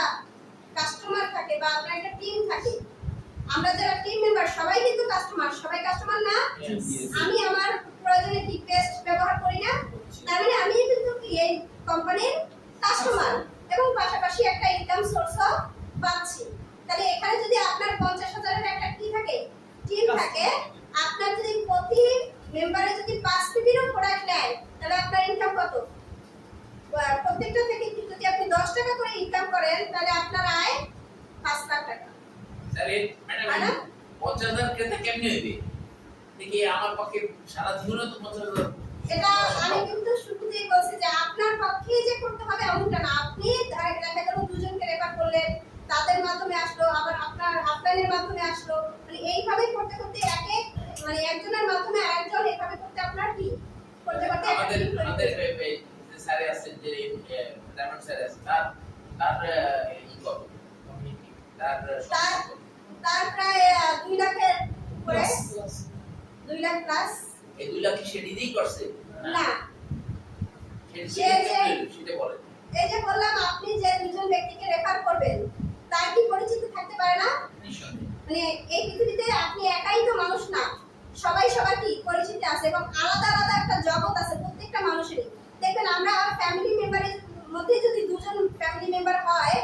A: কাস্টমার থাকে বা আপনার একটা টিম থাকে, আমরা যারা টিম মেম্বার সবাই কিন্তু কাস্টমার, সবাই কাস্টমার না?
C: Yes.
A: আমি আমার প্রয়োজনে রিকোয়েস্ট ব্যবহার করি না, তার মানে আমি কিন্তু কি এই কোম্পানির কাস্টমার এবং পাশাপাশি একটা ইনকাম সোর্সও পাচ্ছি। তাহলে এখানে যদি আপনার 50,000 এর একটা কি থাকে, টিম থাকে, আপনার যদি প্রতি মেম্বারে যদি 5 পিপিরও প্রোডাক্ট নেয়, তাহলে আপনার ইনকাম কত? প্রত্যেকটা থেকে যদি আপনি 10 টাকা করে ইনকাম করেন, তাহলে আপনার আয় 5 লাখ টাকা।
B: স্যার এই ম্যাডাম 50,000 ক্রেতা কেমনে হইবে? দেখি আমার পক্ষে সারা জীবনে তো 50,000।
A: এটা আমি কিন্তু শুরুতেই বলছি যে আপনার পক্ষে যে করতে হবে এমনটা না। আপনি দেখা গেল দুজনকে রেফার করলেন, তাদের মাধ্যমে আসলো, আবার আপনার আপলাইনের মাধ্যমে আসলো, মানে এইভাবে করতে করতে মানে একজনের মাধ্যমে আরেকজন এইভাবে করতে আপনার কি করতে করতে একটা
B: আমাদের
A: team তৈরি
B: আমাদের
A: হয়ে যাবে।
B: যে স্যারে আছেন যে ডায়মন্ড স্যার আছে তার ই কত কমিউনিটি তার
A: তার প্রায় 2 লাখের উপরে, 2 লাখ প্লাস।
B: এই 2 লাখ কি সে নিজেই করছে?
A: না,
B: সেটা বলে।
A: এই যে বললাম আপনি যে দুজন ব্যক্তিকে রেফার করবেন, তার কি পরিচিতি থাকতে পারে না?
B: নিঃসন্দেহে।
A: মানে এই পৃথিবীতে আপনি একাই তো মানুষ না, সবাই সবার কি পরিচিতি আছে এবং আলাদা আলাদা একটা জগৎ আছে প্রত্যেকটা মানুষেরই। দেখবেন আমরা ফ্যামিলি মেম্বারের মধ্যে যদি দুজন ফ্যামিলি মেম্বার হয়,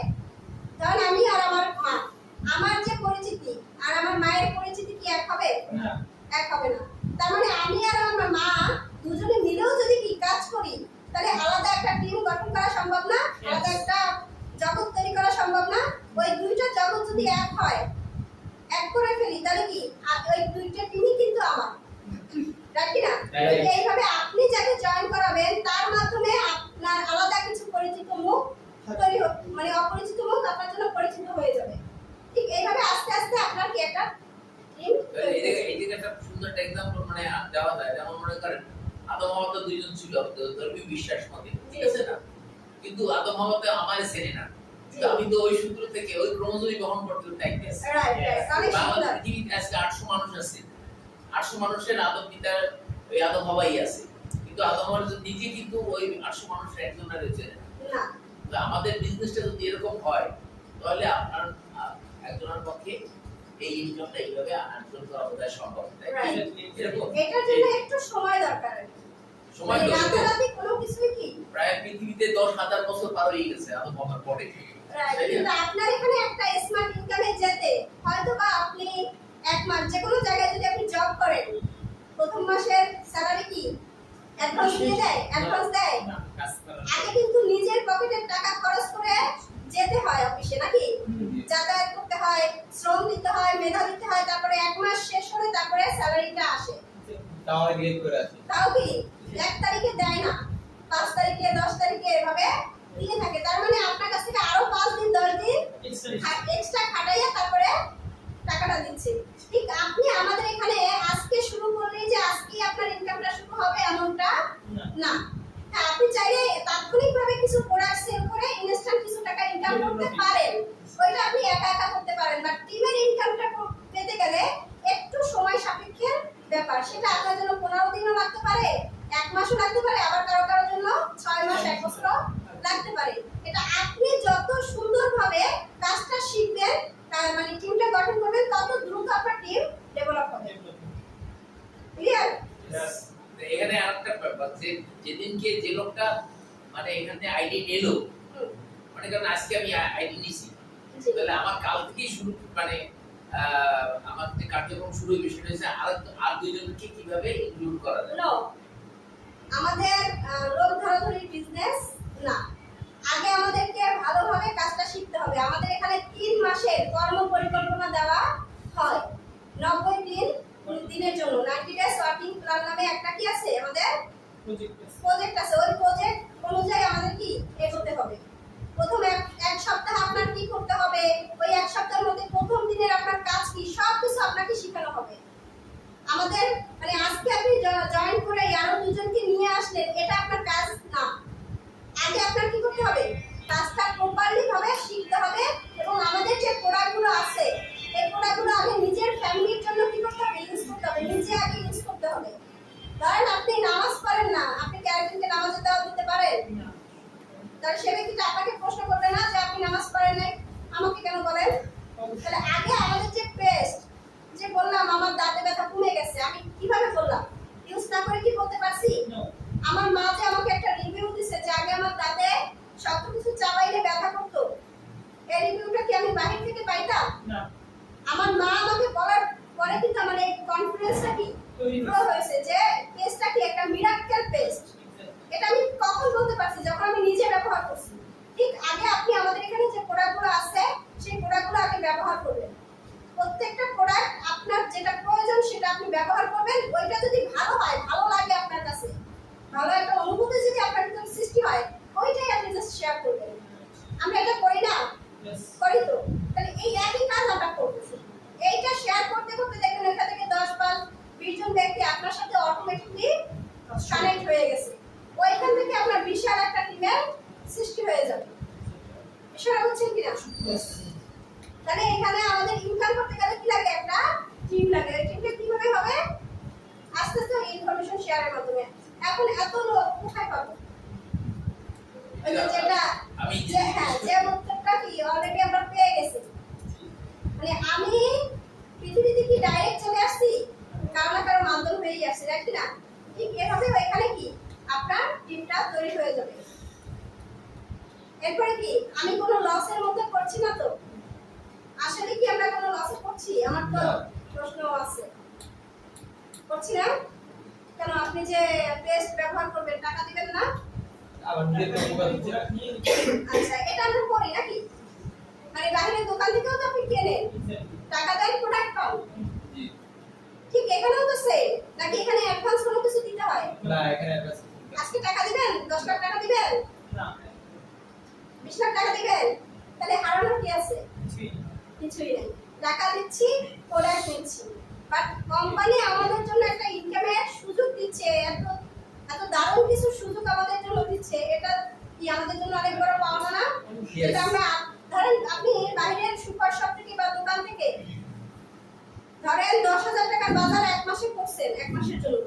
A: ধরেন আমি আর আমার মা, আমার যে পরিচিতি আর আমার মায়ের পরিচিতি কি এক হবে?
C: না।
A: এক হবে না। তার মানে আমি আর আমার মা দুজনে মিলেও যদি কি কাজ করি, তাহলে আলাদা একটা টিম গঠন করা সম্ভব না, আলাদা একটা জগৎ তৈরি করা সম্ভব না। ওই দুইটা জগৎ যদি এক হয়, এক করে ফেলি, তাহলে কি ওই দুইটা টিমই কিন্তু আমার, রাইট কি না?
C: Right.
A: এইভাবে আপনি যাকে জয়েন করাবেন তার মাধ্যমে আপনার আলাদা কিছু পরিচিত মুখ তৈরি মানে অপরিচিত মুখ আপনার জন্য পরিচিত হয়ে যাবে। ঠিক এইভাবে আস্তে আস্তে আপনার কি একটা টিম তৈরি হয়ে যাবে।
B: এই দিকে একটা সুন্দর একটা এক্সাম্পল মানে দেওয়া যায়, যেমন মনে করেন আদম হাওয়া তো দুইজন ছিল ধর্মীয় বিশ্বাস মতে, ঠিক আছে না? কিন্তু আদম হাওয়া তো আমারে চেনে না, কিন্তু আমি তো ওই সূত্র থেকে ওই ক্রোমোজোমই বহন করতে থাকি।
A: রাইট রাইট, অনেক
B: বাংলাদেশ
A: সুন্দর।
B: পৃথিবীতে আজকে 800 মানুষ আছে, 800 মানুষের আদম পিতার ওই আদম হাওয়াই আছে, কিন্তু আদম হাওয়া নিজে কিন্তু ওই 800 মানুষের একজনের রয়েছে না।
A: না,
B: তো আমাদের বিজনেসটা যদি এরকম হয়, তাহলে আপনার একজনের পক্ষে এই ইনকামটা এইভাবে আর্জন করা বোধহয় সম্ভব, তাই না?
A: Right.
B: এরকম
A: এটার জন্য একটু সময় দরকার আর কি।
B: সময়
A: মানে
B: তো
A: রাতারাতি কোনো কিছুই কি
B: প্রায় পৃথিবীতে 10,000 বছর পার হয়ে গেছে আদম হওয়ার পরে,
A: Right,
B: তাই
A: কিন্তু
B: না?
A: আপনার এখানে একটা স্মার্ট ইনকামে যেতে হয়তো বা আপনি 1 মাস যে কোনো জায়গায় যদি আপনি জব করেন, প্রথম মাসের স্যালারি কি অ্যাডভান্স দিয়ে দেয়? অ্যাডভান্স দেয়। আগে কিন্তু নিজের পকেটের টাকা খরচ করে যেতে হয় অফিসে, নাকি? যাতায়াত করতে হয়, শ্রম দিতে হয়, মেধা দিতে হয়, তারপরে 1 মাস শেষ হলে তারপরে স্যালারিটা আসে।
C: তাও গ্রেড করে আছে।
A: তাও কি 1 তারিখে দেয় না, 5 তারিখে 10 তারিখে এভাবে দিয়ে থাকে। তার মানে আপনার কাছ থেকে আরো 5 দিন 10 দিন এক্সট্রা খাটাইয়া তারপরে টাকাটা দিচ্ছে। ঠিক আপনি আমাদের এখানে আজকে শুরু করলেই যে আজকেই আপনার ইনকামটা শুরু হবে এমনটা না। হ্যাঁ, আপনি চাইলে তাৎক্ষণিকভাবে কিছু প্রোডাক্ট সেল করে ইনস্ট্যান্ট কিছু টাকা ইনকাম করতে পারেন, ওইটা আপনি একা একা করতে পারেন। বাট টিমের ইনকামটা পেতে গেলে একটু সময় সাপেক্ষের ব্যাপার। সেটা আপনার জন্য 15 দিনও লাগতে পারে,
B: ব্যাপার যে যেদিনকে যে লোকটা মানে এখানে আইডি নিলো,
A: হুম,
B: মানে কারণ আজকে আমি আইডি নিছি,
A: জি।
B: তাহলে আমার কাল থেকেই শুরু মানে আমার যে কার্যক্রম শুরু হয়ে বিষয়টা হচ্ছে আর দুইজনকে কিভাবে ইনক্লুড করা যায়।
A: No, আমাদের লোক ধরাধরি বিজনেস না, আগে আমাদেরকে ভালোভাবে কাজটা শিখতে হবে। আমাদের এখানে 3 মাসের কর্ম পরিকল্পনা দেওয়া হয়, 90 দিনের জন্য 90 ডেজ ওয়ার্কিং প্ল্যান নামে একটা কি আছে আমাদের প্রজেক্ট আছে। ওই প্রজেক্ট অনুযায়ী আমাদের কি এগোতে হবে। প্রথম এক সপ্তাহ আপনার কি করতে হবে, ওই এক সপ্তাহের মধ্যে প্রথম দিনের আপনার কাজ কি সব কিছু আপনাকে শেখানো হবে। আমাদের মানে আজকে আপনি জয়েন করে আরো দুজনকে নিয়ে আসলেন, এটা আপনার কাজ না। আগে আপনার কি করতে হবে, কাজটা প্রপারলি ভাবে শিখতে হবে। এবং আমাদের যে প্রোডাক্টগুলো আছে এই প্রোডাক্টগুলো আগে নিজের ফ্যামিলির জন্য কি করতে হবে, ইউজ করতে হবে, নিজে আগে ইউজ করতে হবে। ধরেন আপনি নামাজ পড়েন না, আপনি কি একজনকে নামাজে দেওয়া দিতে পারেন? তাহলে সে ব্যক্তিটা আপনাকে প্রশ্ন করবে না যে আপনি নামাজ পড়েন নাই, আমাকে কেন বলেন? তাহলে আগে আমাদের যে পেস্ট, যে বললাম আমার দাঁতে ব্যথা কমে গেছে, আমি কিভাবে বললাম, ইউজ না করে কি বলতে পারছি? আমার মা যে আমাকে একটা রিভিউ দিছে যে আগে আমার দাঁতে শক্ত কিছু চাবাইলে ব্যথা করতো, এই রিভিউটা কি আমি বাহির থেকে পাইতাম?
C: না।
A: আমার মা আমাকে বলার পরে কিন্তু আমার এই কনফিডেন্সটা কি গ্রো হয়েছে যে পেস্টটা কি একটা মিরাক্কেল পেস্ট। এটা আমি কখন বলতে পারছি, যখন আমি নিজে ব্যবহার করছি। ঠিক আগে আপনি আমাদের এখানে যে প্রোডাক্টগুলো আছে সেই প্রোডাক্টগুলো আগে ব্যবহার করবেন। প্রত্যেকটা প্রোডাক্ট আপনার যেটা প্রয়োজন সেটা আপনি ব্যবহার করবেন। ওইটা যদি ভালো হয়, ভালো লাগে আপনার কাছে, ভালো একটা অনুভূতি যদি আপনার ভিতরে সৃষ্টি হয়, ওইটাই আপনি জাস্ট শেয়ার করবেন। আমরা এটা করি না, করি তো? তাহলে এই একই কাজ আমরা করতেছি। এইটা শেয়ার করতে করতে দেখবেন এখান থেকে 10 20 জন ব্যক্তি আপনার সাথে অটোমেটিকলি কানেক্ট হয়ে গেছে। ওইখান থেকে আপনার বিশাল একটা টিমের সৃষ্টি হয়ে যাবে। বিষয়টা বুঝছেন কিনা? তাহলে এখানে আমাদের ইনকাম করতে গেলে কি লাগে, একটা টিম লাগে। এই টিমটা কিভাবে হবে? আস্তে আস্তে ইনফরমেশন শেয়ারের মাধ্যমে। এখন এত লোক কোথায় পাবো? ওই যে যেটা
B: আমি
A: যে হ্যাঁ, যে উত্তরটা কি অলরেডি আমরা পেয়ে গেছি। মানে আমি পৃথিবীতে কি ডাইরেক্ট চলে আসছি, কারো না কারো মাধ্যম হয়েই আসছে, তাই কি না? ঠিক এভাবে এখানে কি আপনার টিমটা তৈরি হয়ে যাবে। এরপরে কি আমি কোনো লসের মধ্যে পড়ছি না তো? আসলে কি আমরা কোনো লসে পড়ছি? আমার তো প্রশ্ন আছে, পড়ছি না কেন? আপনি যে পেস্ট ব্যবহার করবেন টাকা দিবেন না?
C: আবার নিজের মোবাইল দিচ্ছে না।
A: আচ্ছা, এটা আমরা করি নাকি? মানে বাইরের দোকান থেকেও তো আপনি কেনেন, টাকা দেন, প্রোডাক্ট পান।
B: জি
A: ঠিক এখানেও তো সেম নাকি? এখানে অ্যাডভান্স কোনো কিছু দিতে হয়?
C: না, এখানে অ্যাড্রেস
A: আজকে টাকা দিবেন, 10 লাখ টাকা দিবেন,
C: না।
A: 20 লাখ টাকা দিবেন, তাহলে হারানোর কি আছে? কিছুই নেই। টাকা দিচ্ছি, প্রোডাক্ট নিচ্ছি, বাট কোম্পানি আমাদের জন্য একটা ইনকামের সুযোগ দিচ্ছে, এত এত দারুণ কিছু সুযোগ আমাদের জন্য দিচ্ছে। এটা কি আমাদের জন্য অনেক বড় পাওনা না? এটা আমরা ধরেন আপনি বাইরের সুপার শপ থেকে বা দোকান থেকে ধরেন 10,000 টাকার বাজার এক মাসে করছেন, এক মাসের জন্য,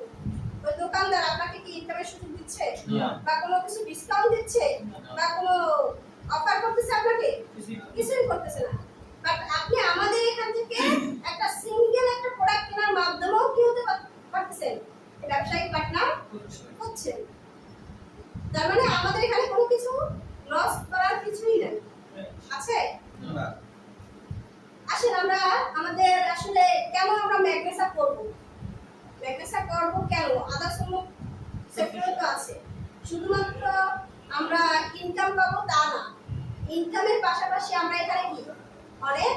A: ওই দোকানদার আপনাকে কি ইনকামের সুযোগ দিচ্ছে?
C: না।
A: বা কোনো কিছু ডিসকাউন্ট দিচ্ছে বা কোনো অফার করতেছে আপনাকে? কিছুই করতেছে না। বাট আপনি আমাদের এখান থেকে একটা সিঙ্গেল একটা প্রোডাক্ট কেনার মাধ্যমেও কি হতে পারতেছেন, ব্যবসায়িক পার্টনার হচ্ছেন। তার মানে আমাদের এখানে কোনো কিছু লস করার কিছুই নেই, আছে?
C: না।
A: আসেন আমরা আমাদের আসলে কেন আমরা ম্যাগনেসা করব, ম্যাগনেসা করব কেন? আদার্স কোনো সেক্টরও তো আছে। শুধুমাত্র আমরা ইনকাম পাবো তা না, ইনকামের পাশাপাশি আমরা এখানে কি অনেক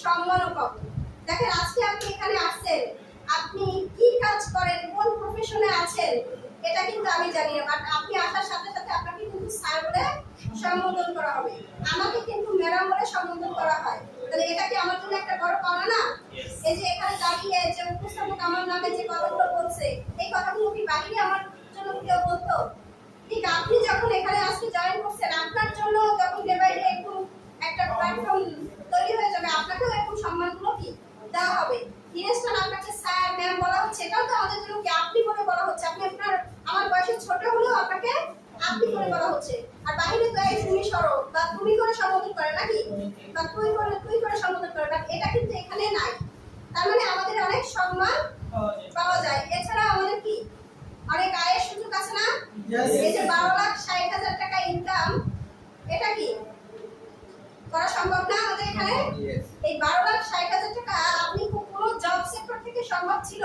A: সম্মানও পাবো। দেখেন আজকে আপনি এখানে আসছেন, আপনি কি কাজ করেন, কোন প্রফেশনে আছেন, এটা কিন্তু আমি জানি না, বাট আপনি আসার সাথে সাথে আপনাকে কিন্তু স্যার বলে সম্বোধন করা হবে, আমাকে কিন্তু ম্যাডাম বলে সম্বোধন করা হয়। তাহলে এটা কি আমার জন্য একটা বড় পাওনা না? এই যে এখানে দাঁড়িয়ে যে উপস্থাপক আমার নামে যে কথাগুলো বলছে, এই কথাগুলো কি বাহিরে আমার জন্য কেউ বলতো? ঠিক আপনি যখন এখানে আজকে জয়েন করছেন, আপনার জন্য যখন ডে বাই ডে একটু একটা প্ল্যাটফর্ম তৈরি হয়ে যাবে, আপনাকেও এরকম সম্মানগুলো কি দেওয়া হবে। ইনস্ট্যান্ট আপনাকে স্যার ম্যাম বলা হচ্ছে, এটাও তো আমাদের জন্য কি আপনি বলে বলা হচ্ছে। আপনি আপনার আমার বয়সে ছোট হলেও আপনাকে আপনি করে বলা হচ্ছে। আর বাইরে তো এই তুমি সরো বা তুমি করে সম্বোধন করে নাকি, বা তুই করে সম্বোধন করে, বাট এটা কিন্তু এখানে নাই। তার মানে আমাদের অনেক সম্মান পাওয়া যায়। এছাড়া আমাদের কি অনেক আয়ের সুযোগ এই যে 12,60,000 টাকা ইনকাম, এটা কি করা সম্ভব না আমাদের এখানে?
C: Yes.
A: এই 12,60,000 টাকা আপনি কোনো জব সেক্টর থেকে সম্ভব ছিল,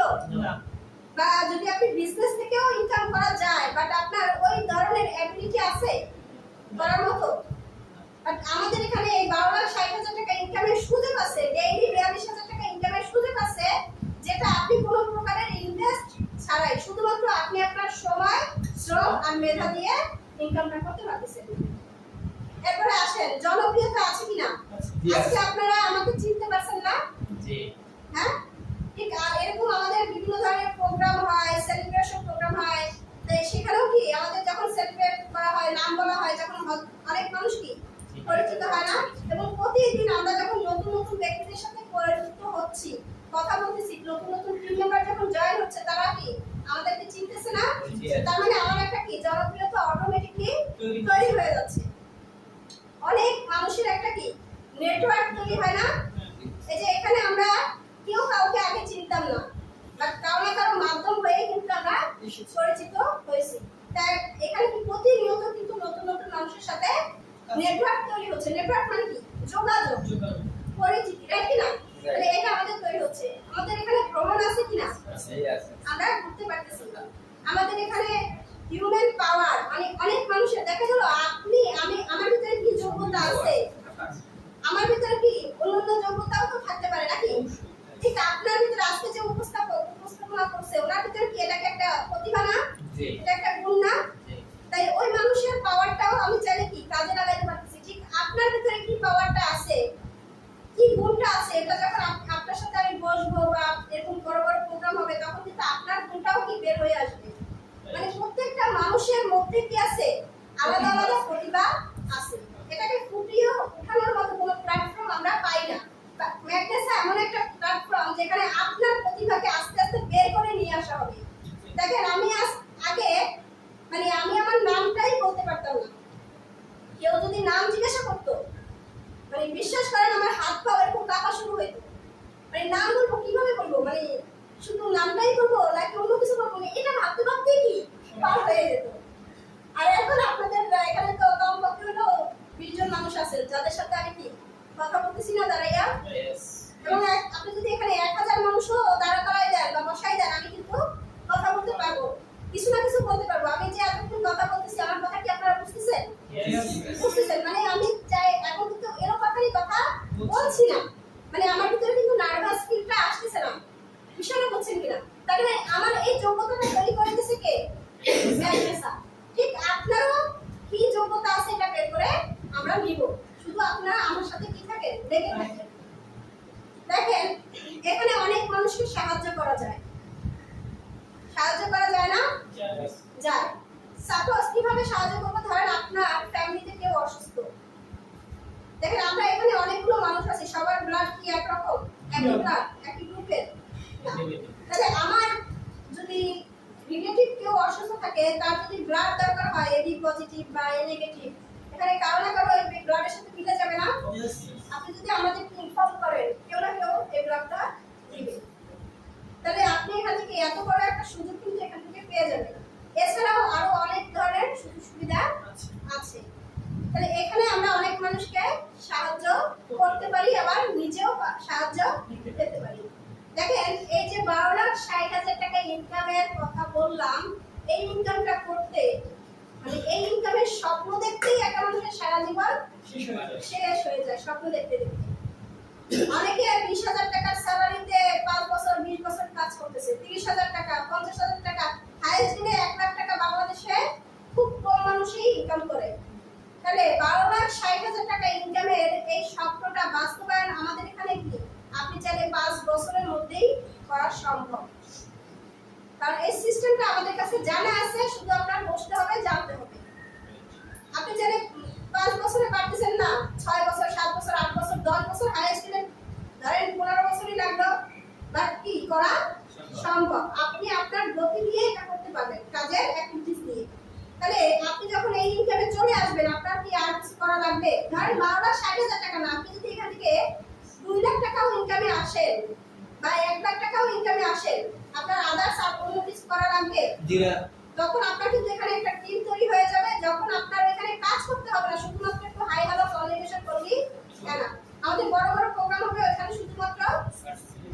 A: বা যদি আপনি বিজনেস থেকেও ইনকাম করা যায়, বাট আপনার ওই ধরনের অ্যাবিলিটি আছে করার মতো? বাট আমাদের এখানে এই 12,60,000 টাকা ইনকামের সুযোগ আছে, ডেইলি 42,000 টাকা ইনকামের সুযোগ আছে, যেটা আপনি কোনো প্রকারের ইনভেস্ট ছাড়াই শুধুমাত্র আপনি আপনার সময়, শ্রম আর মেধা দিয়ে ইনকামটা করতে পারতেছেন। এরপরে আসেন, জনপ্রিয়তা আছে কিনা?
C: Yes.
A: আজকে আপনারা আমাকে চিনতে পারছেন না?
C: জি।
A: হ্যাঁ, ঠিক এরকম আমাদের বিভিন্ন ধরনের প্রোগ্রাম হয়, সেলিব্রেশন প্রোগ্রাম হয়, তো সেখানেও কি আমাদের যখন সেলিব্রেট করা হয়, নাম বলা হয়, যখন অনেক মানুষ কি পরিচিত হয় না? এবং প্রতিদিন আমরা যখন নতুন নতুন ব্যক্তিদের সাথে পরিচিত হচ্ছি, কথা বলতেছি, নতুন নতুন টিম মেম্বার যখন জয়েন হচ্ছে, তারা কি আমাদেরকে চিনতেছে না?
C: Yes.
A: তার মানে আমার একটা কি জনপ্রিয়তা অটোমেটিকলি তৈরি হয়ে যাচ্ছে। অনেক মানুষের একটা কি নেটওয়ার্ক তৈরি হয় না? এই যে এখানে আমরা কেউ কাউকে আগে চিনতাম না, বাট কারো না কারো মাধ্যম হয়ে কিন্তু আমরা পরিচিত হয়েছি। তাই এখানে কি প্রতিনিয়ত কিন্তু নতুন নতুন মানুষের সাথে নেটওয়ার্ক তৈরি হচ্ছে। নেটওয়ার্ক মানে কি? যোগাযোগ, পরিচিতি, রাইট কি না? তাহলে এটা আমাদের তৈরি হচ্ছে। আমাদের এখানে ভ্রমণ আছে কিনা?
C: Yes.
A: আমরা ঘুরতে পারতেছি। আমাদের এখানে হিউম্যান পাওয়ার, মানে অনেক মানুষের দেখা গেল আপনি আমি আমার ভিতরে কি যোগ্যতা আছে, আমার ভিতরে কি অন্যান্য যোগ্যতাও তো থাকতে পারে নাকি? ঠিক আপনার ভিতরে আজকে যে উপস্থাপনা করছে, ওনার ভিতরে কি এটা কি একটা প্রতিভা না?
C: জি।
A: এটা একটা গুণ না?
C: জি।
A: তাই ওই মানুষের পাওয়ারটাও আমি চাইলে কি কাজে লাগাইতে পারতেছি। ঠিক আপনার ভিতরে কি পাওয়ারটা আছে, কি গুণটা আছে, এটা যখন আপনার সাথে আমি বসবো বা এরকম বড় বড় প্রোগ্রাম হবে, তখন কিন্তু আপনার গুণটাও কি বের হয়ে আসবে। মানে প্রত্যেকটা মানুষের মধ্যে কি আছে? আলাদা আলাদা প্রতিভা আছে। এটাকে ফুটিয়ে ওঠানোর মতো কোনো প্ল্যাটফর্ম আমরা পাই না। ম্যাগনেসা এমন একটা প্ল্যাটফর্ম যেখানে আপনার প্রতিভাকে আস্তে আস্তে বের করে নিয়ে আসা হবে। দেখেন, আমি আগে মানে আমি আমার নামটাই বলতে পারতাম না। কেউ যদি নাম জিজ্ঞাসা করতো, মানে বিশ্বাস করেন আমার হাত পা এরকম কাঁপা শুরু হইতো। মানে নাম বলবো, কিভাবে বলবো, মানে শুধু নামটাই বলবো নাকি অন্য কিছু বলবো, এটা ভাবতে ভাবতে কি পার হয়ে যেত। আর এখন আপনাদের এখানে তো কমপক্ষে হলো 20 জন মানুষ আছেন যাদের সাথে আমি কি কথা বলতেছি না দাঁড়াইয়া।
C: Yes.
A: এবং আপনি যদি এখানে 1000 মানুষও দাঁড়া করাই দেন বা বসাই দেন, আমি কিন্তু কথা বলতে পারবো, কিছু না কিছু বলতে পারবো। আমি যে এতক্ষণ কথা বলতেছি, আমার কথা কি আপনারা বুঝতেছেন?
C: Yes.
A: বুঝতেছেন? মানে আমি চাই এখন কিন্তু এরকমই কথা বলছি না, মানে আমার ভিতরে কিন্তু নার্ভাস ফিলটা আসতেছে না। বিষয়টা বুঝছেন কিনা? তার মানে আমার এই যোগ্যতাটা তৈরি করে দিয়েছে কে? ম্যাগনেসা। ঠিক আপনারও কি যোগ্যতা আছে এটা বের করে আমরা নিব। শুধু আপনারা আমার সাথে কি থাকেন, লেগে থাকেন। দেখেন, এখানে অনেক মানুষকে সাহায্য করা যায়। সাহায্য করা যায় না?
C: Yes.
A: যায়। সাপোজ কিভাবে সাহায্য করবো? ধরেন আপনার ফ্যামিলিতে কেউ অসুস্থ। দেখেন, আমরা এখানে অনেকগুলো মানুষ আছি, সবার ব্লাড কি একরকম? একই ব্লাড, একই গ্রুপের? তাহলে আমার যদি রিলেটিভ কেউ অসুস্থ থাকে, তার যদি ব্লাড দরকার হয়, এবি পজিটিভ বা এ নেগেটিভ, এখানে কারো না কারো এই ব্লাডের সাথে মিলে যাবে না?
C: Yes.
A: আপনি যদি আমাদেরকে ইনফর্ম করেন, কেউ না কেউ এই ব্লাডটা দিবে। তাহলে আপনি এখান থেকে এত বড় একটা সুযোগ কিন্তু এখান থেকে পেয়ে যাবেন। এছাড়াও আরো অনেক ধরনের সুযোগ সুবিধা আছে। তাহলে এখানে আমরা অনেক মানুষকে সাহায্য করতে পারি, আবার নিজেও সাহায্য পেতে পারি। দেখেন, এই যে 12,60,000 টাকা ইনকামের কথা বললাম, এই ইনকামটা করতে মানে এই ইনকামের স্বপ্ন দেখতেই একটা মানুষের সারা জীবন শেষ হয়ে যায়। স্বপ্ন দেখতে দেখতে অনেকে 20,000 টাকার স্যালারিতে 5 বছর 20 বছর কাজ করতেছে, 30,000 টাকা 50,000 টাকা, হাইয়েস্ট দিনে 1 লাখ টাকা বাংলাদেশে খুব কম মানুষই ইনকাম করে। তাহলে 12,60,000 টাকা ইনকামের এই স্বপ্নটা বাস্তবায়ন আমাদের এখানে কি আপনি চাইলে 5 বছরের মধ্যেই করা সম্ভব। কারণ এই সিস্টেমটা আমাদের কাছে জানা আছে, শুধু আপনার বসতে হবে, জানতে হবে। আপনি চাইলে 5 বছরে পারতেছেন না, 6 বছর 7 বছর 8 বছর 10 বছর হাইয়েস্ট দিলে ধরেন 15 বছরই লাগলো, বাট কি করা সম্ভব। আপনি আপনার গতি দিয়ে এটা করতে পারবেন, কাজের অ্যাক্টিভিটিস দিয়ে। তাহলে আপনি যখন এই ইনকামে চলে আসবেন, আপনার কি আর কিছু করা লাগবে? ধরেন 12,60,000 টাকা না, আপনি যদি এখান থেকে 2 লাখ টাকাও ইনকামে আসেন বা 1 লাখ টাকাও ইনকামে আসেন, আপনার আদার্স আর কোনো কিছু করা লাগবে?
C: জি না।
A: তখন আপনার কিন্তু এখানে একটা টিম যখন আপনার এখানে কাজ করতে হবে না, শুধুমাত্র একটু হাই হ্যালো কমিউনিকেশন করলেই না। আমাদের বড় বড় প্রোগ্রাম হবে ওখানে শুধুমাত্র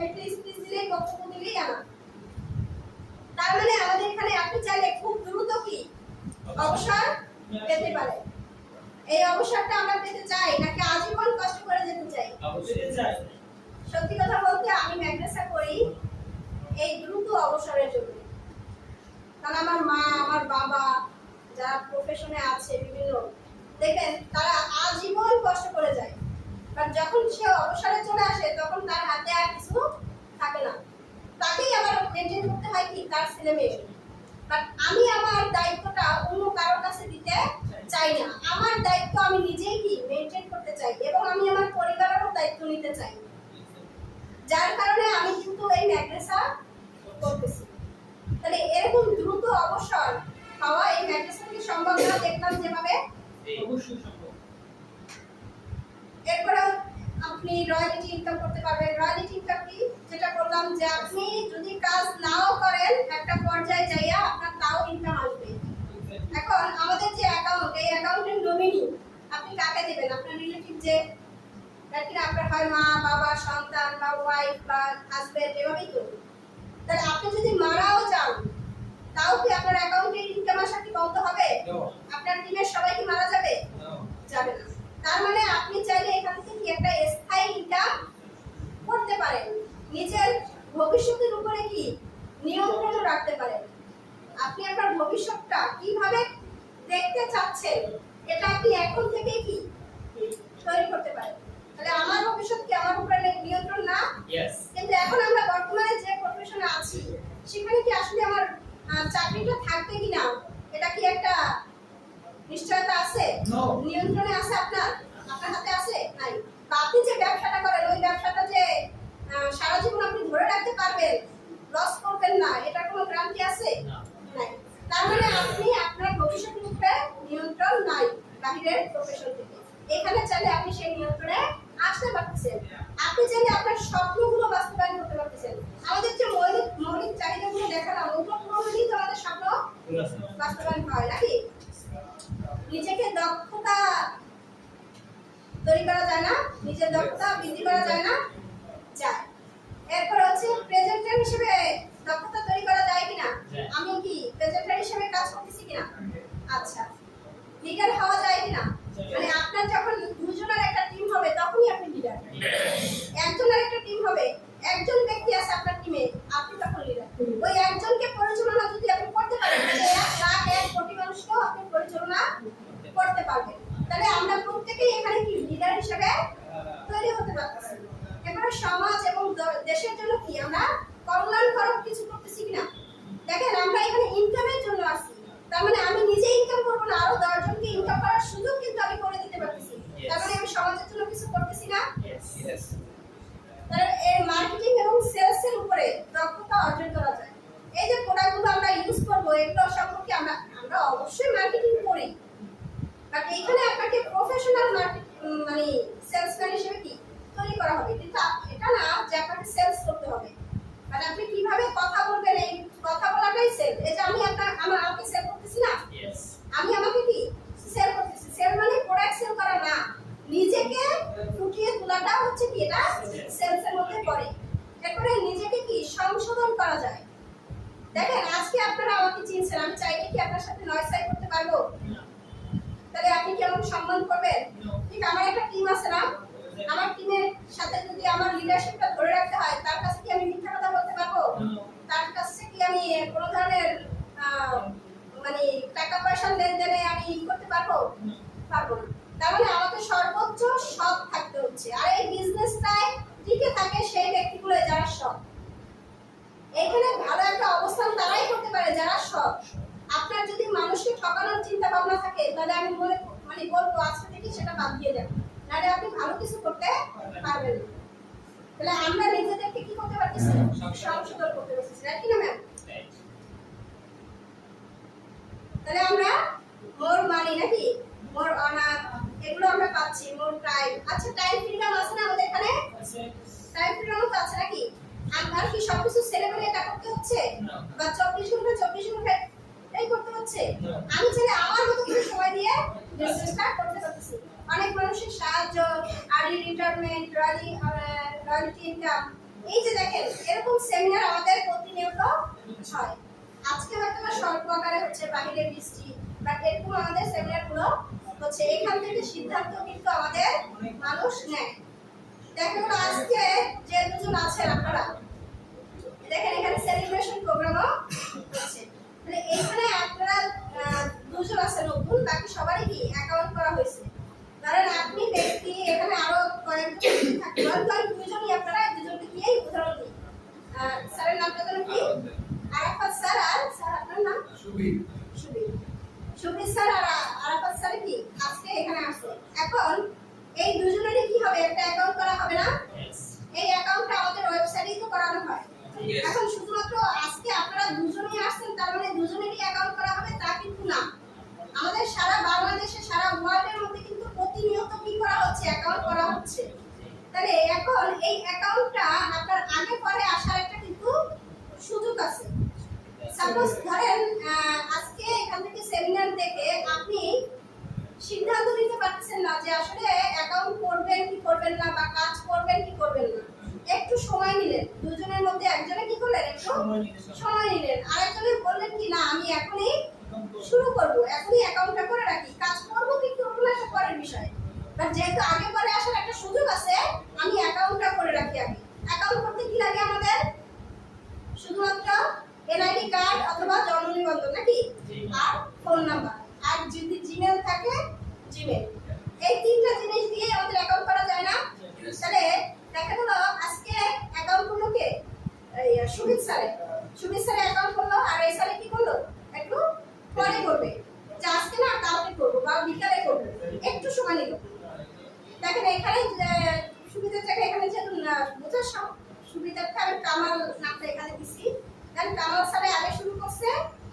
A: একটু স্পিচ দিলেই, বক্তব্য দিলেই না। তার মানে আমাদের এখানে আপনি চাইলে খুব দ্রুত কি অবসর পেতে পারে। এই অবসরটা আমরা পেতে চাই নাকি আজীবন কষ্ট করে যেতে চাই?
C: অবশ্যই চাই।
A: সত্যি কথা বলতে আমি ম্যাগনেসা করি এই দ্রুত অবসরের জন্য। কারণ আমার মা, আমার বাবা যারা প্রফেশনে আছে বিভিন্ন, দেখেন তারা আজীবন কষ্ট করে যায়, কারণ যখন সে অবসরে চলে আসে তখন তার হাতে আর কিছু থাকে না, তাকেই আবার মেনটেন করতে হয় কি তার ছেলে মেয়ে। বাট আমি আমার দায়িত্বটা অন্য কারোর কাছে দিতে চাই না। আমার দায়িত্ব আমি নিজেই কি মেনটেন করতে চাই এবং আমি আমার পরিবারেরও দায়িত্ব নিতে চাই। যার কারণে আমি কিন্তু এই ম্যাগনেসা করতেছি। তাহলে এরকম দ্রুত অবসর পাওয়া এই ম্যাগনেসা কি সম্ভব না? দেখলাম যেভাবে
C: অবশ্যই সম্ভব।
A: এরপরে আপনি রয়্যালিটি ইনকাম করতে পারবেন। রয়্যালিটি ইনকাম কি? যেটা বললাম যে আপনি যদি কাজ নাও করেন একটা পর্যায়ে যাইয়া আপনার তাও ইনকাম আসবে। এখন আমাদের যে অ্যাকাউন্ট, এই অ্যাকাউন্টের নমিনি আপনি কাকে দিবেন? আপনার রিলেটিভ যে নাকি আপনার হয় মা, বাবা, সন্তান বা ওয়াইফ বা হাজবেন্ড, এভাবেই তো। তাহলে আপনি যদি মারাও যান তাও কি আপনার অ্যাকাউন্টে ইনকাম আসা কি বন্ধ হবে? আপনার টিমের সবাই কি মারা যাবে? যাবে না। তার মানে আপনি চাইলে এখান থেকে একটা স্থায়ী ইনকাম করতে পারেন, নিজের ভবিষ্যতের উপরে কি নিয়ন্ত্রণ রাখতে পারেন। আপনি আপনার ভবিষ্যৎটা কিভাবে দেখতে চাচ্ছেন এটা আপনি এখন থেকে কি তৈরি করতে পারেন। তাহলে আমার ভবিষ্যৎ কি আমার উপরে নিয়ন্ত্রণ না?
C: ইয়েস।
A: কিন্তু এখন আমরা বর্তমানে যে প্রফেশনে আছি সেখানে কি আসলে আমার চাকরিটা থাকবে কিনা এটা কি একটা নিশ্চয়তা আছে?
C: No.
A: নিয়ন্ত্রণে আছে আপনার হাতে আছে? নাই। বা আপনি যে ব্যবসাটা করেন ওই ব্যবসাটা যে সারা জীবন আপনি ধরে রাখতে পারবেন, লস করবেন না, এটা কোনো গ্যারান্টি আছে? নাই। তার মানে আপনি আপনার ভবিষ্যতের উপরে নিয়ন্ত্রণ নাই বাহিরের প্রফেশন থেকে। এখানে চাইলে আপনি সেই নিয়ন্ত্রণে আসতে পারতেছেন। আপনি চাইলে আপনার স্বপ্নগুলো বাস্তবায়ন করতে পারতেছেন। আমাদের যে মৌলিক চাহিদাগুলো দেখালাম ওগুলো পূরণ হলেই তো আমাদের স্বপ্ন বাস্তবায়ন হয় নাকি? নিজেকে দক্ষতা তৈরি করা যায় না? নিজের দক্ষতা বৃদ্ধি করা যায় না? যায়। এরপর হচ্ছে প্রেজেন্টার হিসেবে দক্ষতা তৈরি করা যায় কিনা? আমি কি প্রেজেন্টার হিসেবে কাজ করতেছি কিনা? আচ্ছা। লিডার হওয়া যায় কিনা? মানে আপনার যখন দুজনের একটা টিম হবে তখনই আপনি লিডার। একজনের একটা টিম হবে, একজন ব্যক্তি আছে আপনার টিমে, আপনি তখন লিডার। ওই একজনকে পরিচালনা যদি আপনি করতে পারেন তাহলে 1,00,000 মানুষকেও আপনি পরিচালনা করতে পারবেন। তাহলে আমরা প্রত্যেকেই এখানে কি লিডার হিসেবে তৈরি হতে পারতেছি। এবারে সমাজ এবং দেশের জন্য কি আমরা কল্যাণকর কিছু করতেছি কিনা? দেখেন আমরা এখানে ইনকামের জন্য আসি, তার মানে আমি নিজে ইনকাম করবো না, আরো 10 জনকে ইনকাম করার সুযোগ কিন্তু আমি করে দিতে পারতেছি। তার মানে আমি সমাজের জন্য কিছু করতেছি না?
C: ইয়েস।
A: তাহলে এই মার্কেটিং এবং সেলস এর উপরে দক্ষতা অর্জন করা যায়। এই যে প্রোডাক্টগুলো আমরা ইউজ করব এগুলো সম্পর্কে আমরা অবশ্যই মার্কেটিং করি, বাট এখানে আপনাকে প্রফেশনাল মার্কেট মানে সেলসম্যান হিসেবে কি তৈরি করা হবে। কিন্তু এটা না যে আপনাকে সেলস করতে হবে, মানে আপনি কিভাবে কথা বলবেন এই কথা বলাটাই সেল। এই যে আমি আমাকে সেল করতেছি না,
C: ইয়েস।
A: আমি আমাকে কি সেল করতেছি। সেল মানে প্রোডাক্ট সেল করা না, নিজেকে ফুটিয়ে তোলাটা হচ্ছে কি এটা সেলস এর মধ্যে পড়ে। এরপরে নিজেকে কি সংশোধন করা যায়। দেখেন আজকে আপনারা আমাকে চিনছেন, আমি চাইলে কি আপনার সাথে নয়সাই করতে পারবো? তাহলে আপনি কি আমাকে সম্মান করবেন? ঠিক আমার একটা টিম আছে না, আমার টিমের সাথে যদি আমার লিডারশিপটা ধরে রাখতে হয় তার কাছে কি আমি মিথ্যা কথা বলতে পারবো? তার কাছে কি আমি কোনো ধরনের মানে টাকা পয়সার লেনদেনে আমি করতে পারবো? পারবো না। তার মানে আমাকে সর্বোচ্চ সৎ থাকতে হচ্ছে। আর এই বিজনেসটাই টিকে থাকে সেই ব্যক্তিগুলো যারা সৎ। এখানে ভালো একটা অবস্থান তারাই করতে পারে যারা সৎ। আপনার যদি মানুষকে ঠকানোর চিন্তা ভাবনা থাকে তাহলে আমি মানে বলবো আজকে থেকে সেটা বাদ দিয়ে দেন, নাহলে আপনি ভালো কিছু করতে পারবেন না। তাহলে আমরা নিজেদেরকে কি করতে পারতেছি? সংশোধন করতে পারতেছি, নাকি না ম্যাম? তাহলে আমরা মোর মানি নাকি মোর অনার এগুলো আমরা পাচ্ছি, মোর টাইম। আচ্ছা টাইম ফ্রিডম আছে না আমাদের এখানে? টাইম ফ্রিডম তো আছে নাকি? আমার কি সবকিছু সেলেবেলে এটা করতে হচ্ছে বা 24 ঘন্টা এই করতে হচ্ছে? আমি চাইলে আমার মতো কিছু সময় চেষ্টা করতে পারতেছি। অনেক মানুষের সাহায্য, আর্লি রিটায়ারমেন্ট, রয়্যালটি ইনকাম, এই যে দেখেন এরকম সেমিনার আমাদের প্রতিনিয়ত হয়। আজকে হয়তো বা স্বল্প আকারে হচ্ছে, বাহিরে বৃষ্টি, বাট এরকম আমাদের সেমিনারগুলো হচ্ছে। এখান থেকে সিদ্ধান্ত কিন্তু আমাদের মানুষ নেয়। দেখেন আজকে যে দুজন আছেন আপনারা, দেখেন এখানে সেলিব্রেশন প্রোগ্রামও হচ্ছে। মানে এখানে আপনারা দুজন আছেন নতুন, বাকি সবারই কি অ্যাকাউন্ট করা হয়েছে। ধরেন আপনি ব্যক্তি, এখানে আরো কয়েকজন থাকবেন, দুইজনই আপনারা দুজনকে দিয়েই উদাহরণ দিই। স্যারের নামটা যেন কি? আরাফাত স্যার। আর স্যার আপনার নাম? সুবীর। সুবীর স্যার আর আরাফাত স্যার কি আজকে এখানে আসছে। এখন এই দুজনেরই কি হবে? একটা অ্যাকাউন্ট করা হবে না? এই অ্যাকাউন্টটা আমাদের ওয়েবসাইটেই তো করানো হয়। এখন শুধুমাত্র আজকে আপনারা দুজনেই আসছেন তার মানে দুজনেরই অ্যাকাউন্ট করা হবে তা কিন্তু না। আমাদের সারা বাংলাদেশে, সারা ওয়ার্ল্ডের মধ্যে কিন্তু প্রতিনিয়ত কি করা হচ্ছে? অ্যাকাউন্ট করা হচ্ছে। তাহলে এখন এই অ্যাকাউন্টটা আপনার আগে পরে আসার একটা কিন্তু সুযোগ আছে। সাপোজ ধরেন আজকে এখান থেকে সেমিনার দেখে আপনি সিদ্ধান্ত নিতে পারছেন না যে আসলে অ্যাকাউন্ট করবেন কি করবেন না, বা কাজ করবেন কি করবেন না। একটু সময় নিলেন, দুজনের মধ্যে একজনে কি করলেন? একটু সময় নিলেন, আরেকজনে বললেন কি না আমি এখনই শুরু করব, এখনই অ্যাকাউন্টটা করে রাখি, কাজ করব কি করব না সেটা পরের বিষয়। বাট যেহেতু আগে পরে আসার একটা সুযোগ আছে, আমি অ্যাকাউন্টটা করে রাখি আগে। অ্যাকাউন্ট করতে কি লাগে আমাদের? শুধুমাত্র এনআইডি কার্ড অথবা জন্ম নিবন্ধন, নাকি? আর ফোন নাম্বার, আর যদি জিমেল থাকে জিমেল। এই তিনটা জিনিস দিয়ে আমাদের অ্যাকাউন্ট করা যায় না? তাহলে দেখা গেল আজকে অ্যাকাউন্ট করলো কে? সুমিত স্যারের অ্যাকাউন্ট করলো, আর এই স্যারে কি করলো? একটু পরে করবে, যে আজকে না কালকে করবো বা বিকালে করবো, একটু সময় নিল। দেখেন এখানে সুবিধার জায়গায় এখানে যেহেতু বোঝার সুবিধার্থে আমি কামাল নামটা এখানে দিছি। কারণ কামাল স্যারে আগে শুরু করছে,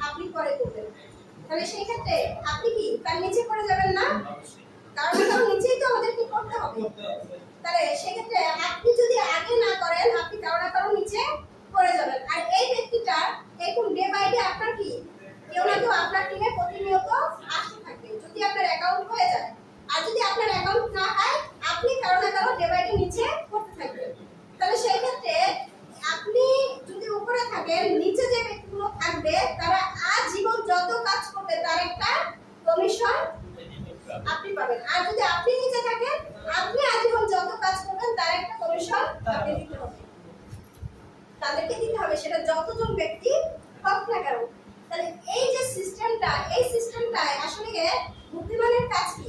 A: আপনি পরে করবেন। তাহলে সেই ক্ষেত্রে আপনি কি তার নিচে করে যাবেন না? কারণ তার নিচেই তো আমাদের কি করতে হবে। তাহলে সেক্ষেত্রে আপনি যদি আগে না করেন, আপনি কারো না কারো নিচে করে যাবেন। আর এই ব্যক্তিটা এখন ডে বাই ডে আপনার কি কেউ না কেউ আপনার টিমে প্রতিনিয়ত আসতে থাকবে যদি আপনার অ্যাকাউন্ট হয়ে যায়। আর যদি আপনার অ্যাকাউন্ট না হয়, আপনি কারো না কারো ডে বাই ডে নিচে করতে থাকবেন। তাহলে সেই ক্ষেত্রে আপনি যদি উপরে থাকেন, নিচে যে ব্যক্তিগুলো থাকবে তারা আজীবন যত কাজ করবে তার একটা কমিশন আপনি পাবেন। আর যদি আপনি নিচে থাকেন, আপনি আজীবন যত কাজ করবেন তার একটা কমিশন তাকে দিতে হবে, তাদেরকে দিতে হবে, সেটা যতজন ব্যক্তি হোক না কেন। তাহলে এই যে সিস্টেমটা, এই সিস্টেমটায় আসলে বুদ্ধিমানের কাজ কি?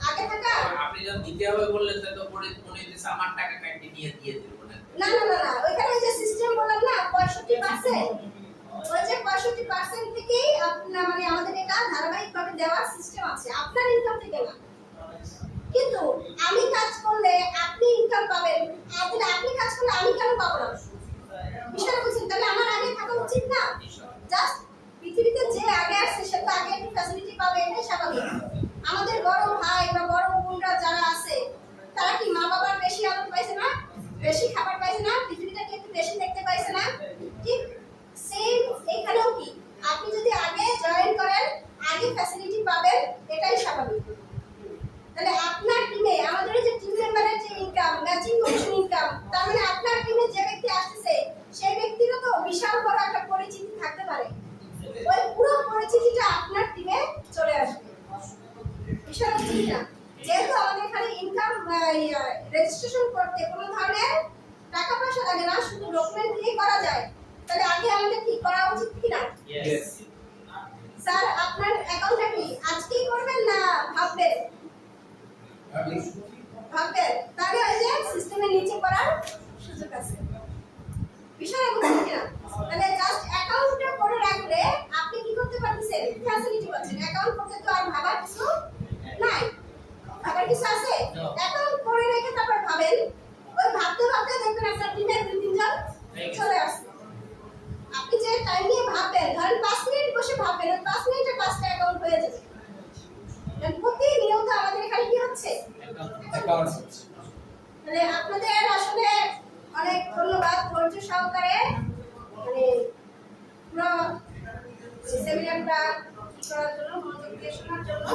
A: আগে থাকা।
B: আপনি যখন দিতে হবে বললেন তো পরে মনে হচ্ছে আমার টাকা কাটি নিয়ে দিয়ে দেব না।
A: না না না না, ওইখানে ওই যে সিস্টেম বললাম না 65%, ওই যে 65% থেকেই আপনার মানে আমাদের এটা ধারাবাহিকভাবে দেওয়ার সিস্টেম আছে, আপনার ইনকাম থেকে না। কিন্তু আমি কাজ করলে আপনি ইনকাম পাবেন, আর আপনি কাজ করলে আমি কেন পাবো না? বিষয়টা বুঝছেন? তাহলে আমার আগে থাকা উচিত না? জাস্ট পৃথিবীতে যে আগে আসছে সে তো আগে একটু ফ্যাসিলিটি পাবে, এটাই স্বাভাবিক। আমাদের বড় ভাই বা বড় বোনরা যারা আছে তারা কি মা বাবার বেশি আদর পাইছে না? বেশি খাবার পাইছে না? পৃথিবীটাকে একটু বেশি দেখতে পাইছে না? ঠিক সেম এখানেও কি আপনি যদি আগে জয়েন করেন, আগে ফ্যাসিলিটি পাবেন, এটাই স্বাভাবিক। তাহলে আপনার টিমে আমাদের যে টিম মেম্বারের যে ইনকাম, ম্যাচিং কমিশন ইনকাম, তার মানে আপনার টিমে যে ব্যক্তি আসছে সেই ব্যক্তিরও তো বিশাল বড় একটা পরিচিতি থাকতে পারে। ওই পুরো পরিচিতিটা আপনার টিমে চলে আসবে। বিষয় হচ্ছে না, যেহেতু আমাদের এখানে ইনকাম রেজিস্ট্রেশন করতে কোনো ধরনের টাকা পয়সা লাগে না, শুধু ডকুমেন্ট দিয়ে করা যায়। তাহলে আগে আমাদের কি করা উচিত কি না? স্যার আপনার অ্যাকাউন্টটা কি আজকেই করবেন না ভাববেন? ভাববেন, তাহলে ওই যে সিস্টেমের নিচে করার সুযোগ আছে। বিষয়টা বুঝছেন কিনা? তাহলে জাস্ট অ্যাকাউন্টটা করে রাখলে আপনি কি করতে পারতেছেন? ফ্যাসিলিটি পাচ্ছেন। অ্যাকাউন্ট করতে তো আর ভাবার কিছু নাই, ভাবার কিছু আছে? অ্যাকাউন্ট করে রেখে তারপর ভাবেন, ওই ভাবতে ভাবতে দেখবেন আপনার টিমে 2-3 জন চলে আসছে। আপনি যে টাইম নিয়ে ভাববেন, ধরেন 5 মিনিট বসে ভাববেন, ওই 5 মিনিটে 5টা অ্যাকাউন্ট হয়ে যাবে। প্রতিনিয়ত আমাদের এখানে কি হচ্ছে? অ্যাকাউন্ট হচ্ছে। তাহলে আপনাদের আসলে অনেক ধন্যবাদ ধৈর্য সহকারে মানে পুরো সেমিনারটা করার জন্য, মনোযোগ দিয়ে শোনার জন্য।